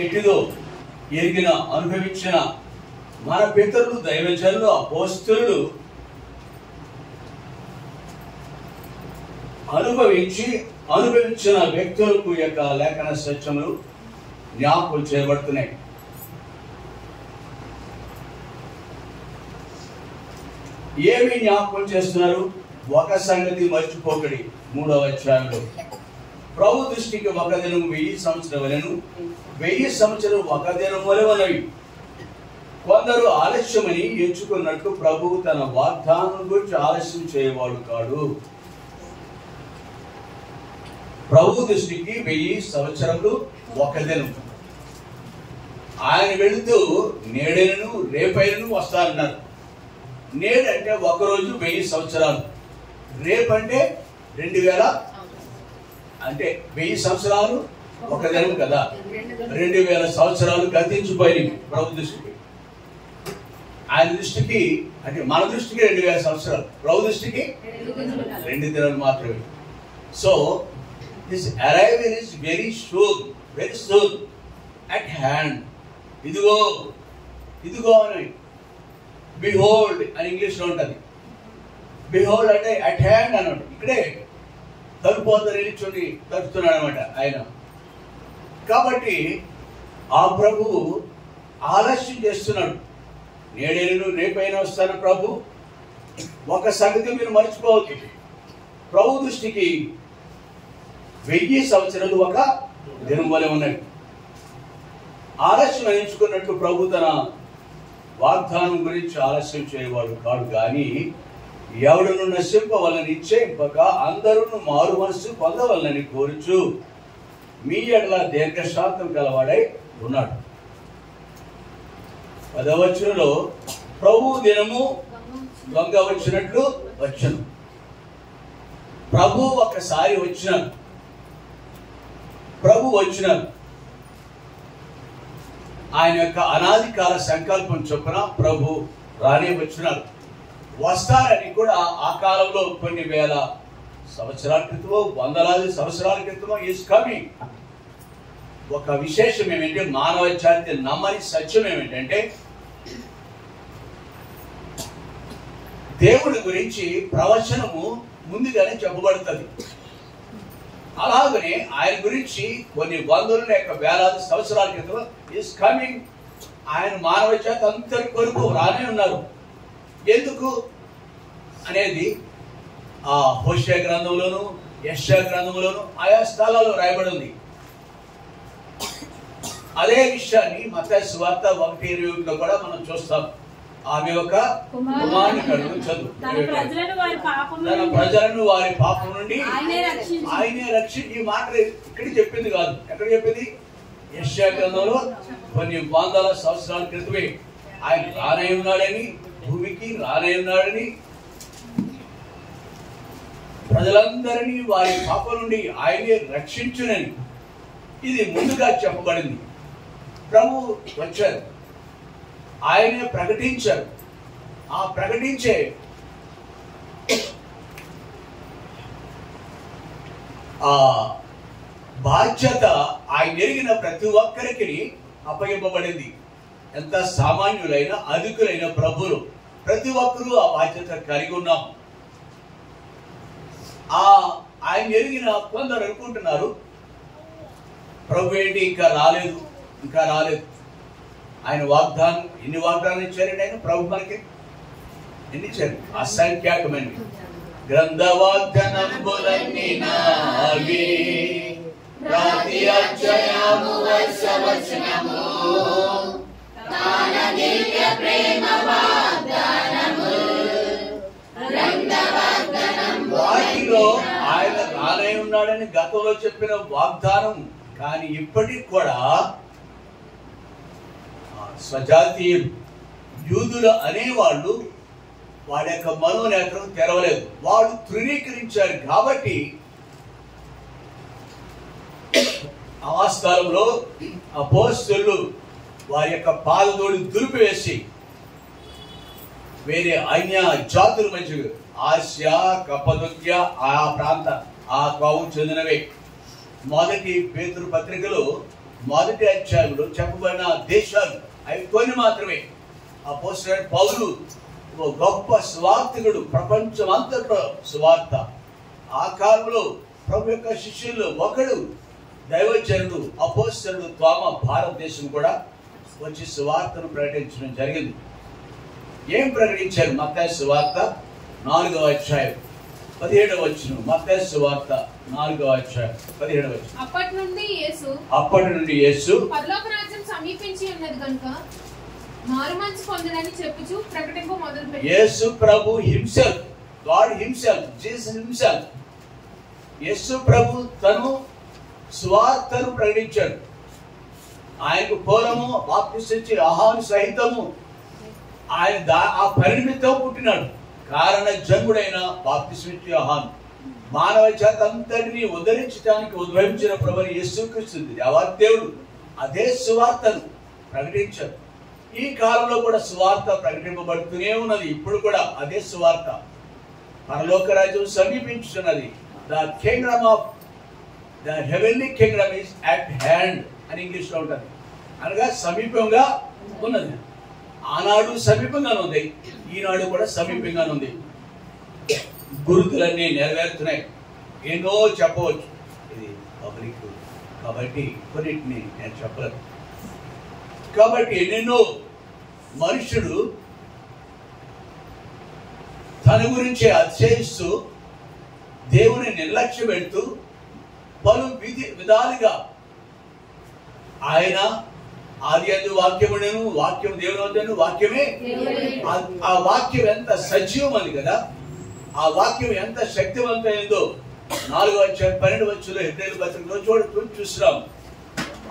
ఎట్టిదో ఎరిగిన అనుభవించిన మన పితరులు దైవజనులు అపోస్తలులు అనుభవించిన వ్యక్తులకు యొక్క లేఖన సత్యములు జ్ఞాపకం చేయబడుతున్నాయి. ఏమి జ్ఞాపకం చేస్తున్నారు? ఒక సంగతి మర్చిపోకడి. 3వ అధ్యాయంలో ప్రభు దృష్టికి ఒక దినం 1000 సంవత్సరములను 1000 సంవత్సరం ఒక దినం వలె. కొందరు ఆలస్యమని ఎంచుకున్నట్టు ప్రభువు తన వాగ్దానం గురించి ఆలస్యం చేయవాడు కాడు. ప్రభు దృష్టికి 1000 సంవత్సరములు ఒక దినం. ఆయన వెళుతూ నేడైనను రేపైనను వస్తారన్నారు. నేడంటే ఒకరోజు 1000 సంవత్సరాలు, రేపంటే 2000, అంటే 1000 సంవత్సరాలు ఒక దినం కదా. 2000 సంవత్సరాలు గతించిపోయినాయి ప్రభు దృష్టికి. ఆయన దృష్టికి అంటే మన దృష్టికి 2000 సంవత్సరాలు, ప్రభు దృష్టికి 2 దినాలు మాత్రమే. So this arrival is very soon at hand. ఇదిగో ఇదిగో అని బిహోల్డ్ అని ఇంగ్లీష్ లో ఉంటుంది. బిహోల్డ్ అంటే అట్ హ్యాండ్ అన్నమాట. ఇక్కడే తలుపోత నిలిచుండి తడుతున్నాడు అనమాట ఆయన. కాబట్టి ఆ ప్రభువు ఆలస్యం చేస్తున్నాడు. నేడేను రేపైనా వస్తాను ప్రభు. ఒక సంగతి మీరు మర్చిపోవద్దు, ప్రభు దృష్టికి 1000 సంవత్సరాలు ఒక దినం వలె ఉన్నాయి. ఆలస్యం ఎంచుకున్నట్లు ప్రభు తన వాగ్దానం గురించి ఆలస్యం చేయవాడు కాడు గాని ఎవడును నశింపవలని ఇచ్చేంపక అందరూ మారు మనస్సు పొందవలనని కోరుచు మీ ఎడల దీర్ఘశాంతం గలవాడై ఉన్నాడు. 10వ వచనంలో ప్రభు దినము దొంగ వచ్చినట్లు వచ్చును. ప్రభు ఒక్కసారి వచ్చినారు. ప్రభు వచ్చినారు. ఆయన యొక్క అనాది కాల సంకల్పం చొప్పున ప్రభు రానే వచ్చినారు. వస్తారని కూడా ఆ కాలంలో కొన్ని వేల సంవత్సరాల క్రితమో వందలాది సంవత్సరాల క్రితమో ఈజ్ కమింగ్. ఒక విశేషం ఏమంటే, మానవ జాతి నమ్మని సత్యం ఏమిటంటే, దేవుడి గురించి ప్రవచనము ముందుగానే చెప్పబడుతుంది. అలాగనే ఆయన గురించి కొన్ని వందల లేక వేలాది సంవత్సరాల క్రితం ఈజ్ కమింగ్. ఆయన మానవ జాతి అంతటి కొరకు రానే ఉన్నారు. ఎందుకు అనేది ఆ హోషేయ గ్రంథంలోను యెషయా గ్రంథంలోను ఆయా స్థలాల్లో రాయబడి ఉంది. అదే విషయాన్ని మత్తయి సువార్త 1:21లో కూడా మనం చూస్తాం. ఆమె ఒక కుమారుని కడుపును చదువు, తన ప్రజలను వారి పాపం నుండి ఆయనే రక్షించి. ఈ మాట ఇక్కడ చెప్పింది కాదు. ఎక్కడ చెప్పింది? యెషయా గ్రంథంలో కొన్ని వందల సంవత్సరాల క్రితమే ఆయన రానే ఉన్నాడని, భూమికి రానే ఉన్నాడని, ప్రజలందరినీ వారి పాపం నుండి ఆయనే రక్షించునని ఇది ముందుగా చెప్పబడింది. ప్రభు వచ్చారు, ఆయనే ప్రకటించారు. ఆ ప్రకటించే ఆ బాధ్యత ఆయన ఎరిగిన ప్రతి ఒక్కరికి అప్పగింపబడింది. ఎంత సామాన్యులైన అధికులైన ప్రభులు ప్రతి ఒక్కరూ ఆ బాధ్యత కలిగి ఉన్నాం. ఆయన ఎరిగిన కొందరు అనుకుంటున్నారు, ప్రభు ఏంటి ఇంకా రాలేదు. ఆయన వాగ్దానం ఎన్ని వాగ్దానం ఇచ్చారండి ఆయన ప్రభు మనకి? ఎన్ని ఇచ్చారు? అసంఖ్యాకమైన గ్రంథ వాగ్దానములన్నీ నావే, ప్రతి అధ్యాయము వర్షవచనము, తాన దివ్య ప్రేమ వాగ్దానము, గ్రంథ వాగ్దానం. వాటిలో ఆయన రానే ఉన్నాడని గతంలో చెప్పిన వాగ్దానం. కానీ ఇప్పటికి కూడా స్వజాతీయులు యూదులు అనేవాళ్ళు వాడి యొక్క మనోనేత్రం తెరవలేదు. వాళ్ళు తృణీకరించారు. కాబట్టి ఆ స్థలంలో అపోస్తలులు వారి యొక్క పాదతోడి దులిపివేసి వేరే అన్య జాతుల మధ్య ఆసియా, కప్పదొక్య ఆ ప్రాంత ఆ కోవం చెందినవే. మొదటి పేతురు పత్రికలో మొదటి అధ్యాయంలో చెప్పబడిన దేశాలు అవి కొన్ని మాత్రమే. అపోస్తలుడైన పౌలు గొప్ప సువార్తికుడు, ప్రపంచం అంతట్లో సువార్త. ఆ కాలంలో ప్రభు యొక్క శిష్యుల్లో ఒకడు దైవజనుడు అపోస్తలుడు తోమ భారతదేశం కూడా వచ్చి సువార్తను ప్రకటించడం జరిగింది. ఏం ప్రకటించారు? మత్తయి సువార్త 4వ అధ్యాయం 17వ వచనం. మత్తయి సువార్త 4వ అధ్యాయం 17వ వచనం. అప్పటి నుండి యేసు పరలోక రాజ్యం సమీపించి ఉన్నది కనుక మారుమనసు పొందుడని చెప్పుచు ప్రకటింప మొదలుపెట్టాడు. యేసు ప్రభు himself, God himself, Jesus himself, Yesu ప్రభు తను సువార్తను ప్రకటించాడు. ఆయనకు పూర్వము బాప్తిస్మిచ్చి యోహాను సహితము ఆయన ఆ పరిమితం పుట్టినాడు. కారణ జన్ముడైన బాప్తిస్మిచ్చి యోహాను మానవ జాతి అంతటిని ఉద్ధరించడానికి ఉద్భవించిన ప్రభువు యేసుక్రీస్తు దేవాదేవుడు అదే సువార్తను ప్రకటించాడు. ఈ కాలంలో కూడా సువార్త ప్రకటింపబడుతూనే ఉన్నది. ఇప్పుడు కూడా అదే సువార్త. పరలోక రాజ్యం సమీపించుతున్నది. The kingdom of the heavenly kingdom is at hand అని ఇంగ్లీష్ లో ఉంటుంది. అనగా సమీపంగా ఉన్నది. ఆనాడు సమీపంగానే ఉంది, ఈనాడు కూడా సమీపంగానే ఉంది. గుర్తులన్నీ నెరవేరుతున్నాయి. ఎన్నో చెప్పవచ్చు, ఇది పబ్లిక్ కాబట్టి కొన్నిటిని నేను చెప్పలేదు. కాబట్టి ఎన్నెన్నో మనుషుడు తన గురించి అతిశయిస్తూ దేవుని నిర్లక్ష్యం పెడుతూ పలు విధాలుగా ఆయన ఆది యందు వాక్యమును, వాక్యం దేవుని వద్దను, వాక్యమే. ఆ వాక్యం ఎంత సజీవమని కదా, ఆ వాక్యం ఎంత శక్తివంతమైందో 4వ అధ్యాయం 12వ వచనంలో హెబ్రీయుల పత్రికలో చూస్తున్నాం.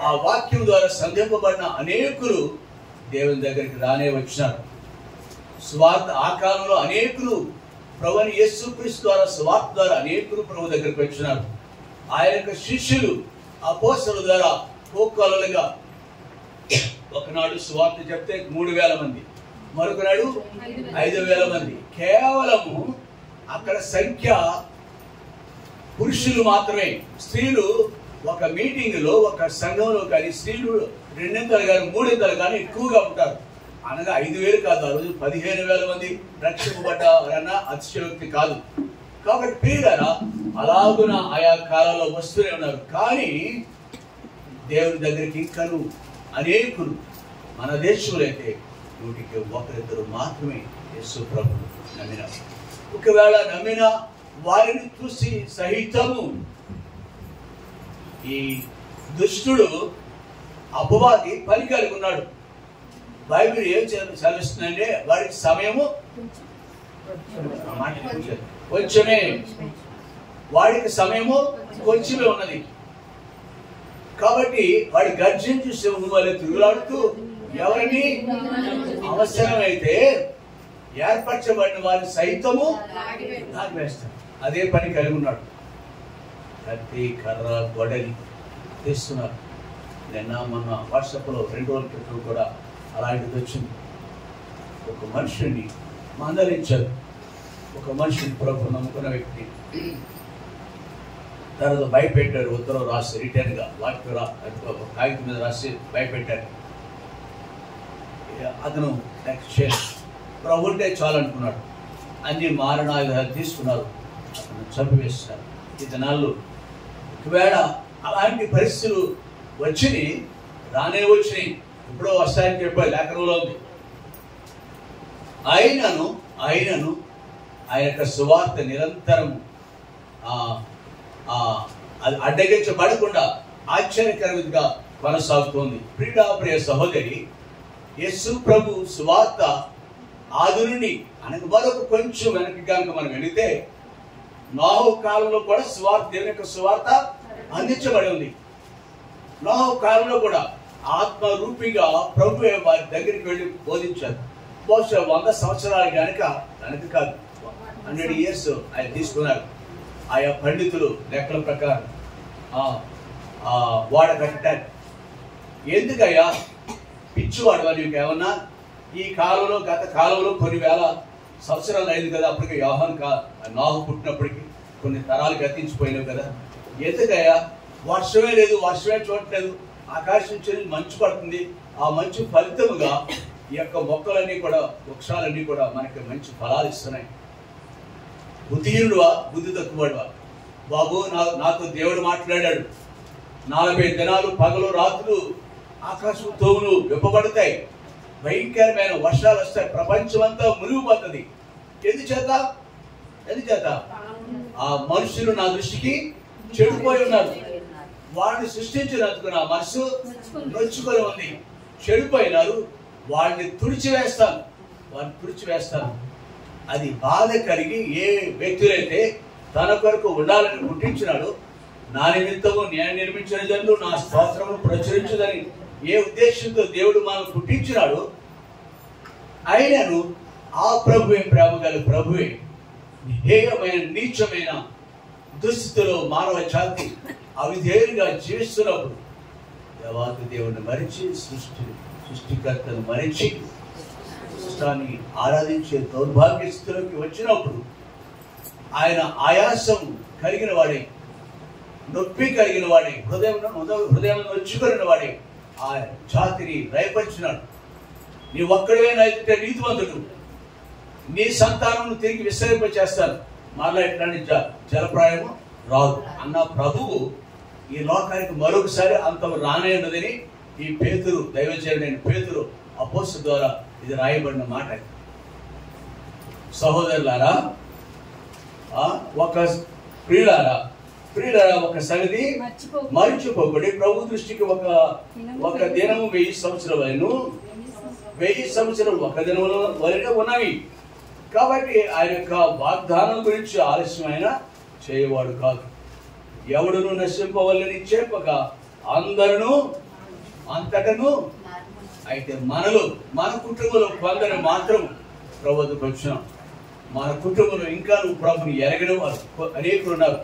ఆ వాక్యం ద్వారా సంధింపబడిన అనేకులు దేవుని దగ్గరికి రానే వచ్చినారు. స్వార్థ ఆ కాలంలో అనేకులు ప్రభుని యేసుక్రీస్తు ద్వారా స్వార్థ ద్వారా అనేకులు ప్రభు దగ్గరికి వచ్చినారు. ఆయన యొక్క శిష్యులు అపోస్తలుల ద్వారా కోకొల్లలుగా ఒకనాడు స్వార్థ చెప్తే 3000 మంది, మరొకనాడు 5000 మంది. కేవలము అక్కడ సంఖ్య పురుషులు మాత్రమే. స్త్రీలు ఒక మీటింగ్ లో, ఒక సంఘంలో కానీ స్త్రీలు 2 కానీ 3 కానీ ఎక్కువగా ఉంటారు. అనగా 5000 కాదు, ఆ రోజు 15000 మంది రక్షింపబడ్డారన్న అతిశయోక్తి కాదు. కాబట్టి ప్రియులారా, అలాగున ఆయా కాలంలో వస్తూనే ఉన్నారు. కానీ దేవుని దగ్గరికి ఇంకను అనేకులు మన దేశంలో అయితే 1-2 మాత్రమే యేసు ప్రభువు నమ్మినారు. ఒకవేళ నమ్మిన వారిని చూసి సహితము ఈ దుష్టుడు అపవాది పని కలిగి ఉన్నాడు. బైబిల్ ఏం చదివిస్తుందంటే వాడికి సమయము కొంచెమే, వాడికి సమయము కొంచెమే ఉన్నది. కాబట్టి వాడి గర్జించి సింహం వలె తిరుగులాడుతూ ఎవరిని అవసరమైతే ఏర్పరచబడిన వారిని సైతము లాగివేస్తాడు. అదే పని కలిగి ఉన్నాడు. కత్తి, కర్ర, గొడలి తీస్తున్నారు. నిన్న మొన్న వాట్సాప్లో 2 రోజుల క్రితం కూడా అలాంటిది వచ్చింది. ఒక మనుషుని మందలించారు. ఒక మనిషిని ప్రభు నమ్ముకున్న వ్యక్తి తర్వాత భయపెట్టారు. ఉత్తరం రాసి రిటర్న్గా కాగితం మీద రాసి భయపెట్టారు. అతను ప్రభు ఉంటే చాలనుకున్నాడు. అన్ని మారణాయుధాలు తీసుకున్నారు, అతను చంపివేస్తున్నారు. ఈ దినాల్లో ఒకవేళ అలాంటి పరిస్థితులు వచ్చినాయి, రానే వచ్చినాయి, ఎప్పుడో వస్తాయని చెప్పారు, లేఖనంలో ఉంది. ఆయనను ఆయన యొక్క సువార్త నిరంతరం అడ్డగించబడకుండా ఆశ్చర్యకరంగా కొనసాగుతోంది. ప్రియ సహోదరి, యేసు ప్రభు సువార్త ఆది నుండి అనగా మరొక కొంచెం వెనక్కి కనుక మనం వెళితే నోహు కాలంలో కూడా సువార్త, దేవుని యొక్క సువార్త అందించబడి ఉంది. నోహు కాలంలో కూడా ఆత్మరూపిగా ప్రభు వారి దగ్గరికి వెళ్ళి బోధించారు. బహుశా 100 సంవత్సరాలు కనుక కాదు, 100 years ఆయన తీసుకున్నారు. ఆయా పండితులు లెక్కల ప్రకారం వాడ కట్టడానికి. ఎందుకయ్యా పిచ్చివాడు నీకు ఏమన్నా? ఈ కాలంలో, గత కాలంలో కొన్ని వేల సంవత్సరాలు అయింది కదా, అప్పటికి నోహు పుట్టినప్పటికీ కొన్ని తరాలు గతించిపోయినావు కదా, ఎందుకయ్యా వర్షమే లేదు, వర్షమే చూడట్లేదు, ఆకాశం నుంచి మంచు పడుతుంది. ఆ మంచు ఫలితముగా ఈ యొక్క మొక్కలన్నీ కూడా, వృక్షాలన్నీ కూడా మనకి మంచి ఫలాలు ఇస్తున్నాయి. బుద్ధిహీనుడువా, బుద్ధి తక్కువడువా? బాబు, నాతో దేవుడు మాట్లాడాడు. 40 దినాలు పగలు రాత్రులు ఆకాశం తోములు విప్పబడతాయి, భయంకరమైన వర్షాలు వస్తాయి, ప్రపంచం అంతా మునిగిపోతుంది. ఎందుచేత ఆ మనుషులు నా దృష్టికి చెడిపోయి ఉన్నారు. వాడిని సృష్టించినందుకు నా మనసు నొచ్చుకొని ఉంది. చెడిపోయినారు, వాడిని తుడిచివేస్తాను. అది బాధ కలిగి ఏ వ్యక్తులైతే తన కొరకు ఉండాలని పుట్టించినాడు, నా నిమిత్తము నేను నిర్మించిన జనులు నా స్తోత్రమును ప్రచురించుదని ఏ ఉద్దేశంతో దేవుడు మనం పుట్టించినాడు, ఆయనను ఆ ప్రభువే, ప్రేమ గల ప్రభువే హేయమైన నీచమైన దుస్థితిలో మానవ జాతి అవిధేయులుగా జీవిస్తున్నప్పుడు దేవాతి దేవుడిని మరిచి, సృష్టికర్తను మరిచి సృష్టాన్ని ఆరాధించే దౌర్భాగ్య స్థితిలోకి వచ్చినప్పుడు ఆయన ఆయాసం కలిగిన వాడే, నొప్పి కలిగిన వాడే, హృదయం నొచ్చుకొనిన వాడే ఆ జాతిని రైపరిచినాడు. నీ ఒక్కడైతే నీతివంతుడు, నీ సంతానం తిరిగి విస్తరింపచేస్తాను, మరలా ఇట్లాంటి జలప్రాయము రాదు అన్న ప్రభువు ఈ లోకానికి మరొకసారి అంతం రానే ఉన్నదని ఈ పేతురు, దైవజనుడైన పేతురు అపోస్తలుల ద్వారా ఇది రాయబడిన మాట. సహోదరులారా, ఒక ప్రియులారా, ఒక సంగతి మరిచిపోకూడదు. ప్రభు దృష్టికి ఒక దినము 1000 సంవత్సరాలను, 1000 సంవత్సరం ఒక దినముల వలె ఉన్నవి. కాబట్టి ఆయన యొక్క వాగ్దానం గురించి ఆలస్యమైన చేయవాడు కాదు. ఎవడును నశింపవల్లని చెప్పక అందరూ అంతటను. అయితే మన కుటుంబంలో కొందరు మాత్రం ప్రభుత్వకు వచ్చినాం. మన కుటుంబంలో ఇంకా నువ్వు ప్రభుని ఎరగిన వారు అనేకులు ఉన్నారు.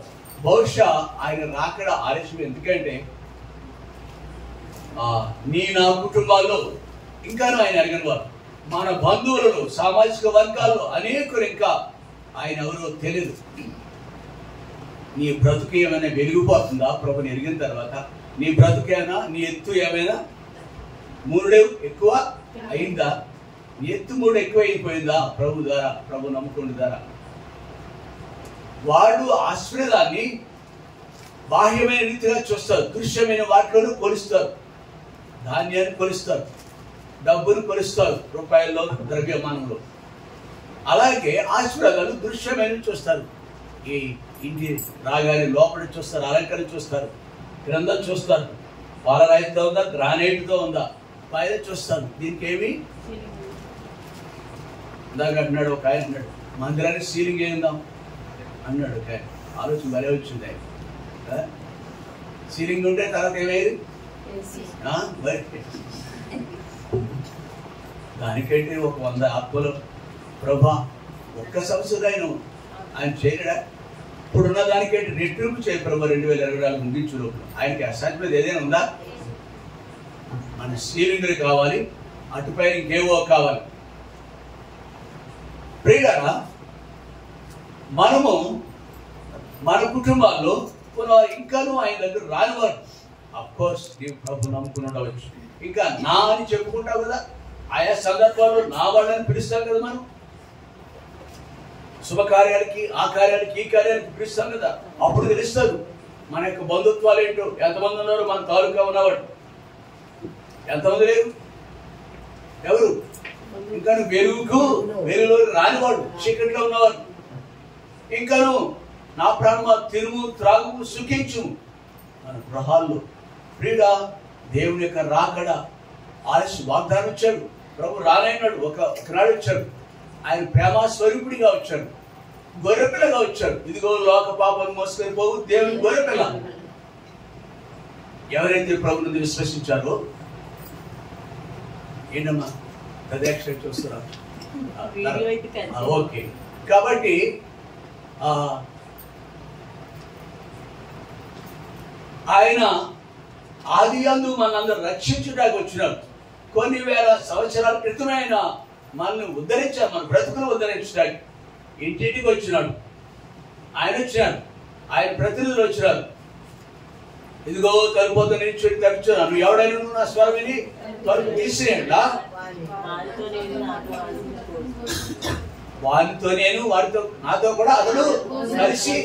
బహుశా ఆయన రాకడ ఆలస్యం ఎందుకంటే నా కుటుంబాల్లో ఇంకాను ఆయన ఎరగని వారు, మన బంధువులలో, సామాజిక వర్గాల్లో అనేకులు ఇంకా ఆయన ఎవరో తెలియదు. నీ బ్రతుకు ఏమైనా వెలిగిపోతుందా ప్రభుని ఎరిగిన తర్వాత? నీ బ్రతుకేనా, నీ ఎత్తు ఏమైనా మూడే ఎక్కువ అయిందా? నీ ఎత్తు మూడు ఎక్కువ అయిపోయిందా ప్రభు ద్వారా, ప్రభు నమ్ముకుని ద్వారా? వాడు ఆశ్రయాన్ని బాహ్యమైన రీతిగా చూస్తారు, దృశ్యమైన వాటిలోనూ కొలుస్తారు, ధాన్యాన్ని కొలుస్తారు, డబ్బును కొలుస్తారు, రూపాయల్లో, ద్రవ్యమానంలో. అలాగే ఆశీర్వాదాలు దృశ్యమైన చూస్తారు. ఈ ఇంటి రాగానే లోపల చూస్తారు, అలంకరణ చూస్తారు, గ్రంథం చూస్తారు, పాలరాయితో ఉందా, గ్రానైట్తో ఉందా, పైన చూస్తారు. దీనికి ఏమి ఇందాక అంటున్నాడు ఒక ఆయన, అన్నాడు మందిరానికి సీలింగ్ వేయిందాం అన్నాడు ఒక ఆయన. ఆలోచన భలే వచ్చింది ఆయన. సీలింగ్ ఉంటే తర్వాత ఏమయ్యేది? దానికంటే ఒక 100 ఆత్మలు ప్రభా ఒక్క సంవత్సరం ఆయన చేయడా? ఇప్పుడున్న దానికంటే రెట్టింపు చేయ ప్రభా 2024 ముగించు లోపల. ఆయనకి అసాధ్యత ఏదైనా ఉందా? మన సీలింగ్లు కావాలి, అటుపైన ఇంకేవో కావాలి. ప్రియులారా, మనము మన కుటుంబాల్లో ఇంకాను ఆయన దగ్గర రానివారు. అఫ్కోర్స్ నీవు ప్రభు నమ్ముకుని ఉండవచ్చు, ఇంకా నా అని చెప్పుకుంటావు కదా. ఆయా సందర్భాల్లో నా వాళ్ళని పిలుస్తాం కదా. మనం శుభకార్యాలకి, ఆ కార్యాలకి, ఈ కార్యాలకి పిలుస్తాం కదా. అప్పుడు తెలుస్తారు మన యొక్క బంధుత్వాలు ఏంటో. ఎంతమంది ఉన్నారు మన తాలూకా ఉన్నవాడు? ఎంతమంది లేరు? ఎవరు? ఇంకా వెలుగులో రానివాడు, చీకటిలో ఉన్నవాడు. ఇంకాను నా ప్రాణమా తిరుము, త్రాగు, సుఖించు మన గృహాల్లో. ప్రియుడా, దేవుని యొక్క రాకడ ఆలస్యం వాగ్దానం ఇచ్చాడు. ప్రభు రానైనాడు, ఒకనాడు వచ్చాడు. ఆయన ప్రేమ స్వరూపుడిగా వచ్చాడు, గొర్రెపిల్లగా వచ్చాడు. ఇదిగో లోక పాపాలు మోసుకొని పోవు దేవుని గొర్రెపిల్ల. ఎవరైతే ప్రభుని విశ్వసించారో, ఏంటమ్మా ప్రదక్షిణ చూస్తున్నా? ఓకే. కాబట్టి ఆయన ఆదియందు మనందరూ రక్షించడానికి వచ్చినాడు. కొన్ని వేల సంవత్సరాల క్రితమే ఆయన మనల్ని ఉద్ధరించాడు, మన బ్రతుకును ఉద్ధరించడానికి ఇంటింటికి వచ్చినాడు. ఆయన వచ్చినాడు, ఆయన ప్రతినిధులు వచ్చినారు. ఇదిగో తలుపుతో నిల్చొని తలుచున్నాను, నువ్వు ఎవడైనా నా స్వరం విని తలుపు తీసినేలా వారితో నేను వారితో నాతో కూడా అతడు కలిసి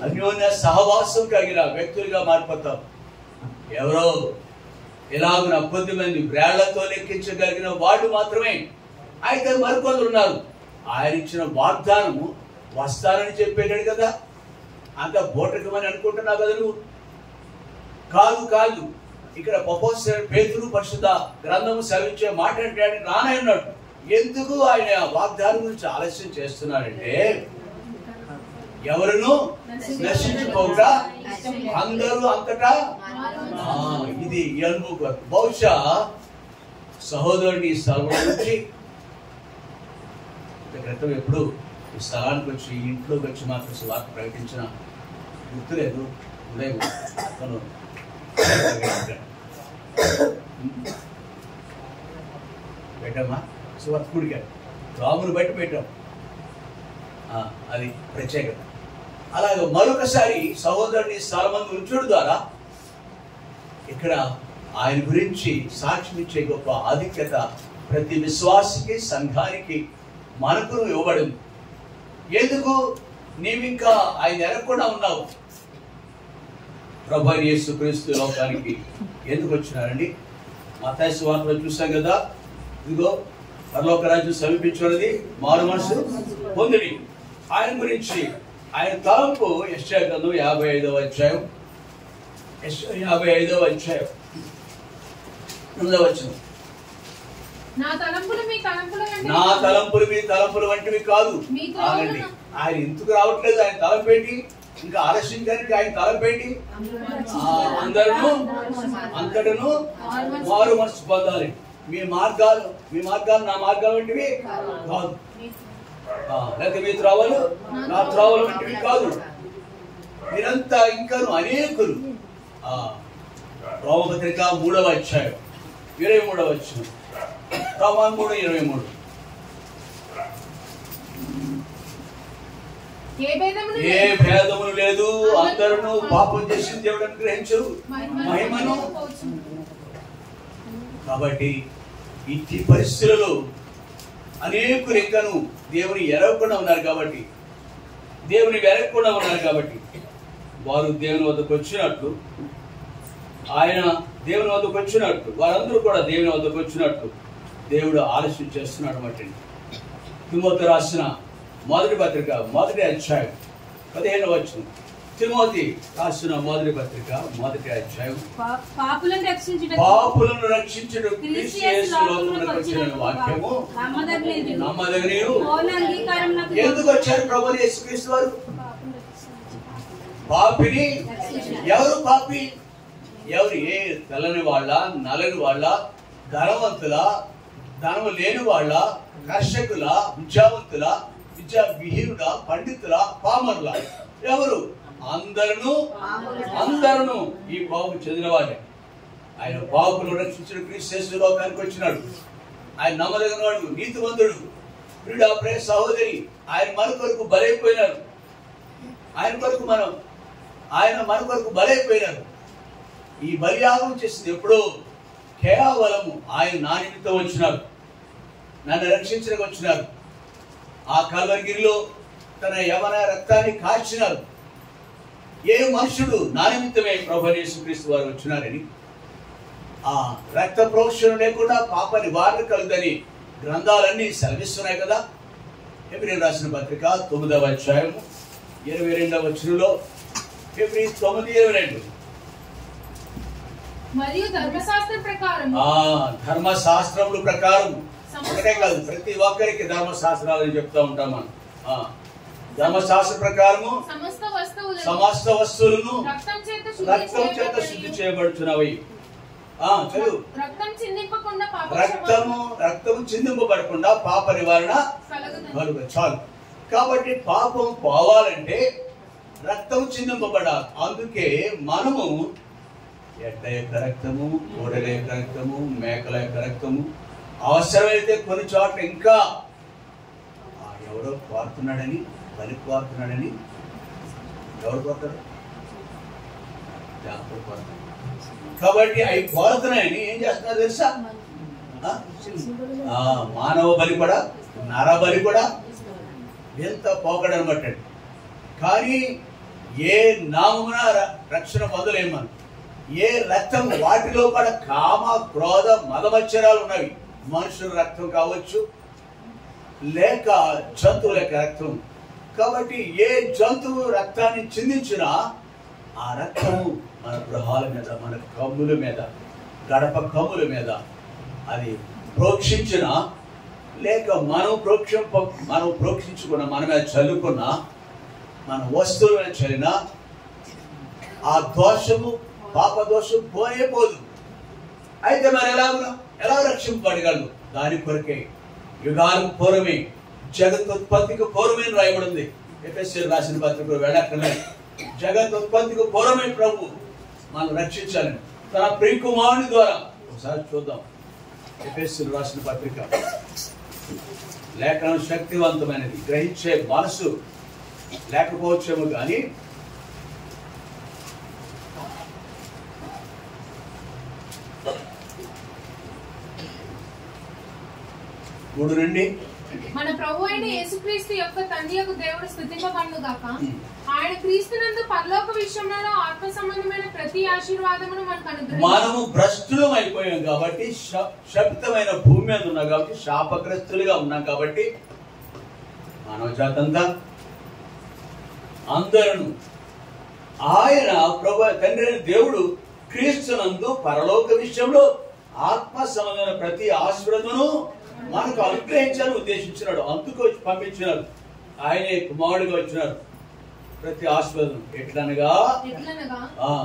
అన్యోన్య సహవాసం కలిగిన వ్యక్తులుగా మారిపోతాం. ఎవరో ఎలాగున 10 మంది బ్రాళ్లతో లెక్కించగలిగిన వాడు మాత్రమే. అయితే మరికొందరు ఉన్నారు, ఆయన ఇచ్చిన వాగ్దానము వస్తారని చెప్పేటాడు కదా, అంత బోటకమని అనుకుంటున్నావు కదా నువ్వు. కాదు ఇక్కడ అపోస్తలుడైన పేతురు పరిశుద్ధ గ్రంథము సెలవించే మాట అంటే రానన్నాడు. ఎందుకు ఆయన వాగ్దానం గురించి ఆలస్యం చేస్తున్నాడంటే, ఎవరును నశించుకోగా అందరూ అంతటా ఇది అనుభవ. బహుశా సహోదరుని ఈ స్థలం నుంచి క్రితం ఎప్పుడు ఈ స్థలానికి వచ్చి ఇంట్లోకి వచ్చి మాత్రం సువార్త ప్రకటించిన గుర్తులేదు. ఉదయం అతను పెట్టామా సువార్త కుడికాడు, రామును బట్టి పెట్టాం, అది ప్రత్యేకత. అలాగే మరొకసారి సహోదరుని స్థలమందు ఉంచడం ద్వారా ఇక్కడ ఆయన గురించి సాక్ష్యం ఇచ్చే గొప్ప ఆధిక్యత ప్రతి విశ్వాసికి సంఘానికి మనకు ఇవ్వబడింది. ఎందుకు నీవింకా ఆయన ఎరగకుండా ఉన్నావు? ప్రభువైన యేసుక్రీస్తు లోకానికి ఎందుకు వచ్చినారండి? మత్తయి సువార్తలో చూసాం కదా, ఇదిగో పరలోక రాజ్యం సమీపించున్నది, మారు మనసు పొందిడి. ఆయన గురించి ఆయన తలంపు యెషయా గ్రంథం 55వ అధ్యాయం 55వ అధ్యాయం 9వ వచనం. నా తలంపులు మీ తలంపుల వంటివి కాదు. ఆగండి, ఆయన ఎందుకు రావట్లేదు? ఆయన తలంపేంటి? ఇంకా ఆలస్యంగానికి ఆయన తలంపేంటి? అందరూ అంతటను మారు మనసు పొందాలి. మీ మార్గాలు నా మార్గాలు వంటివి కాదు, లేకపోతే మీ త్రోవలు నా త్రోవలు వంటివి కాదు. మీరంతా ఇంకాను అనేకులు. రోమపత్రిక 3వ అధ్యాయం 23వ వచనం, రోమా 3:23. ఏ భేదములు లేదు, అందరూ పాపం చేసి దేవుడు అనుగ్రహించరు మహిమను. కాబట్టి ఇట్టి పరిస్థితులలో అనేకులు ఇంకను దేవుని ఎరగకుండా ఉన్నారు. కాబట్టి దేవుని వెరగకుండా ఉన్నారు. కాబట్టి వారు దేవుని వద్దకు వచ్చినట్లు, ఆయన దేవుని వద్దకు వచ్చినట్లు, వారందరూ కూడా దేవుని వద్దకు వచ్చినట్లు దేవుడు ఆలస్యం చేస్తున్నాడు అన్నమాట. తిమోతి రాసిన మొదటి పత్రిక 1వ అధ్యాయం 15వ వచనం. తిమోతి రాసిన మొదటి పత్రిక 1వ అధ్యాయం, పాపులను రక్షించుటకు క్రీస్తు యేసులోకమునకు వచ్చిన వాక్యము నమ్మదగినది. ఎందుకు వచ్చారు ప్రభువు యేసుక్రీస్తు వారు? పాపిని. ఎవరు పాపి? ఎవరు? ఏ తెల్లని వాళ్ళ, నల్లని వాళ్ళ, ధనవంతుల, ధనము లేని వాళ్ళ, కర్షకుల, విద్యావంతుల, విద్యా విహీనుల, పండితుల, పామరుల? ఎవరు? అందరూ ఈ పాపు చెందిన వాళ్ళే. ఆయన పాపును రక్షించిన క్రీస్తు యేసు లోకానికి వచ్చినాడు. ఆయన నమ్మదగిన వాడు, నీతివంతుడు. ప్రియుడా, ప్రియ సహోదరి, ఆయన మన కొరకు బలైపోయినారు. ఆయన మన కొరకు బలైపోయినారు. ఈ బలియాగం చేసింది ఎప్పుడో కేవలము ఆయన నా నిమిత్తం వచ్చినారు, నన్ను రక్షించడానికి వచ్చినారు. ఆ కల్వరిగిరిలో తన యవన రక్తాన్ని కార్చినారు. ఏ మనుషుడు నా నిమిత్తమే ప్రభువైన యేసుక్రీస్తు వారు వచ్చినారని, ఆ రక్త ప్రోక్షణ లేకుండా పాప నివారణ కలుగుదని గ్రంథాలన్నీ సెలవిస్తున్నాయి కదా. హెబ్రీయులకు రాసిన పత్రిక 9వ అధ్యాయం 22వ వచనంలో, హెబ్రీ 9:22. మరియు ధర్మశాస్త్రం ప్రకారం ఒకటే కాదు, ప్రతి ఒక్కరికి ధర్మశాస్త్రాలని చెప్తా ఉంటాం మనం. ధర్మశాస్త్ర ప్రకారము సమస్త వస్తువులను రక్తం చేత శుద్ధి చేయబడుచున్నవి. రక్తము చిందింపబడకుండా పాప నివారణ కలుగు. చాలు. కాబట్టి పాపం పోవాలంటే రక్తం చిందింపబడాలి. అందుకే మనము ఎడ్ల యొక్క రక్తము, కోడెల యొక్క రక్తము, మేకల యొక్క రక్తము, అవసరమైతే కొన్ని చోట్ల ఇంకా ఎవరో కోరుతున్నాడని, బలి కోరుతున్నాడని, ఎవరు కోరుతారు? కాబట్టి అవి కోరుతున్నాయని ఏం చేస్తున్నారు తెలుసా? మానవ బలి కూడా, నర బలి కూడా ఎంత పోకడనమాట. కానీ ఏ నామమున రక్షణ పొందలేమని, ఏ రక్తం వాటిలో కూడా కామ క్రోధ మదమచ్చరాలు ఉన్నవి. మనుషుల రక్తం కావచ్చు, లేక జంతువుల యొక్క రక్తం. కాబట్టి ఏ జంతువు రక్తాన్ని చిందించినా ఆ రక్తము మన గృహాల మీద, మన కమ్ముల మీద, గడప కమ్ముల మీద అది ప్రోక్షించిన, లేక మనం ప్రోక్షించుకున్న, మన మీద చల్లుకున్న, మన వస్తువుల మీద చల్లిన ఆ దోషము, పాప దోషం పోనే పోదు. అయితే మరి ఎలా రక్షింపబడగలదు? దాని కొరకే యుగాలకు పూర్వమే, జగత్తుత్పత్తికి పూర్వమే రాయబడింది. ఎఫెసీయులకు రాసిన పత్రికలో వెళ్ళక్కర్లేదు. జగత్తుత్పత్తికి పూర్వమే ప్రభు మనం రక్షించాలని తన ప్రియకుమారుని ద్వారా. ఒకసారి చూద్దాం ఎఫెసీయులకు రాసిన పత్రిక. లేఖనం శక్తివంతమైనది, గ్రహించే మనసు లేకపోవచ్చేమో కానీ మూడు నుండి మన ప్రభు అయిన యేసుక్రీస్తు యొక్క తండ్రి యొక్క దేవుడు స్తుతింపబడును గాక. ఆయన క్రీస్తునందు పరలోక విషయంలో ఆత్మ సంబంధమైన ప్రతి ఆశీర్వాదమును మనకు అనుగ్రహించాడు. మనము భ్రష్టులం అయిపోయాం కాబట్టి, శపితమైన భూమి మీద ఉన్నాం కాబట్టి, శాపగ్రస్తులుగా ఉన్నాం కాబట్టి, మానవ జాతంతా అందరూ ఆయన ప్రభు తండ్రి అయిన దేవుడు క్రీస్తునందు పరలోక విషయంలో ఆత్మ సంబంధమైన ప్రతి ఆశీర్వాదమును మనకు అనుగ్రహించాలని ఉద్దేశించినాడు. అందుకు వచ్చి పంపించినాడు. ఆయనే కుమారుడిగా వచ్చినాడు. ప్రతి ఆశీర్వాదం ఎట్లనగా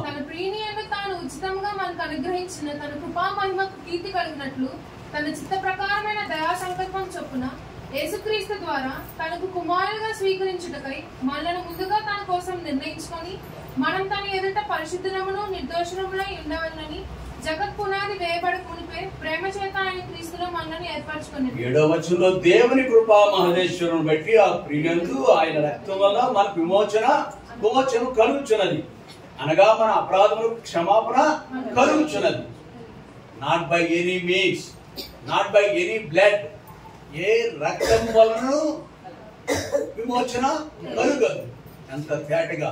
తన ప్రియని తాను ఉచితంగా మనకు అనుగ్రహించిన తన కృపా మహిమకు కీర్తి కలిగినట్లు తన చిత్త ప్రకారమైన దయా సంకల్పం చొప్పున యేసుక్రీస్తు ద్వారా తనకు కుమారుడిగా స్వీకరించుటకై మనల్ని ముందుగా తన కోసం నిర్ణయించుకొని మనం తన ఎదుట పరిశుద్ధమును నిర్దోషములై ఉండవలనని జగత్ పునాది వేయబడక మునిపే ప్రేమ చేత ఆయన క్రీస్తులో మనల్ని ఏర్పరచుకున్నాడు. 7వ వచనంలో దేవుని కృపా మహదేశ్వరుని బట్టి ఆ ప్రియందు ఆయన రక్తం వల్ల మనకు విమోచన కలుగుచున్నది. అనగా మన అపరాధములకు క్షమాపణ కలుగుచున్నది. Not by any means, not by any blood. ఏ రక్తం వలన విమోచన కలుగదు. ఎంత తేటగా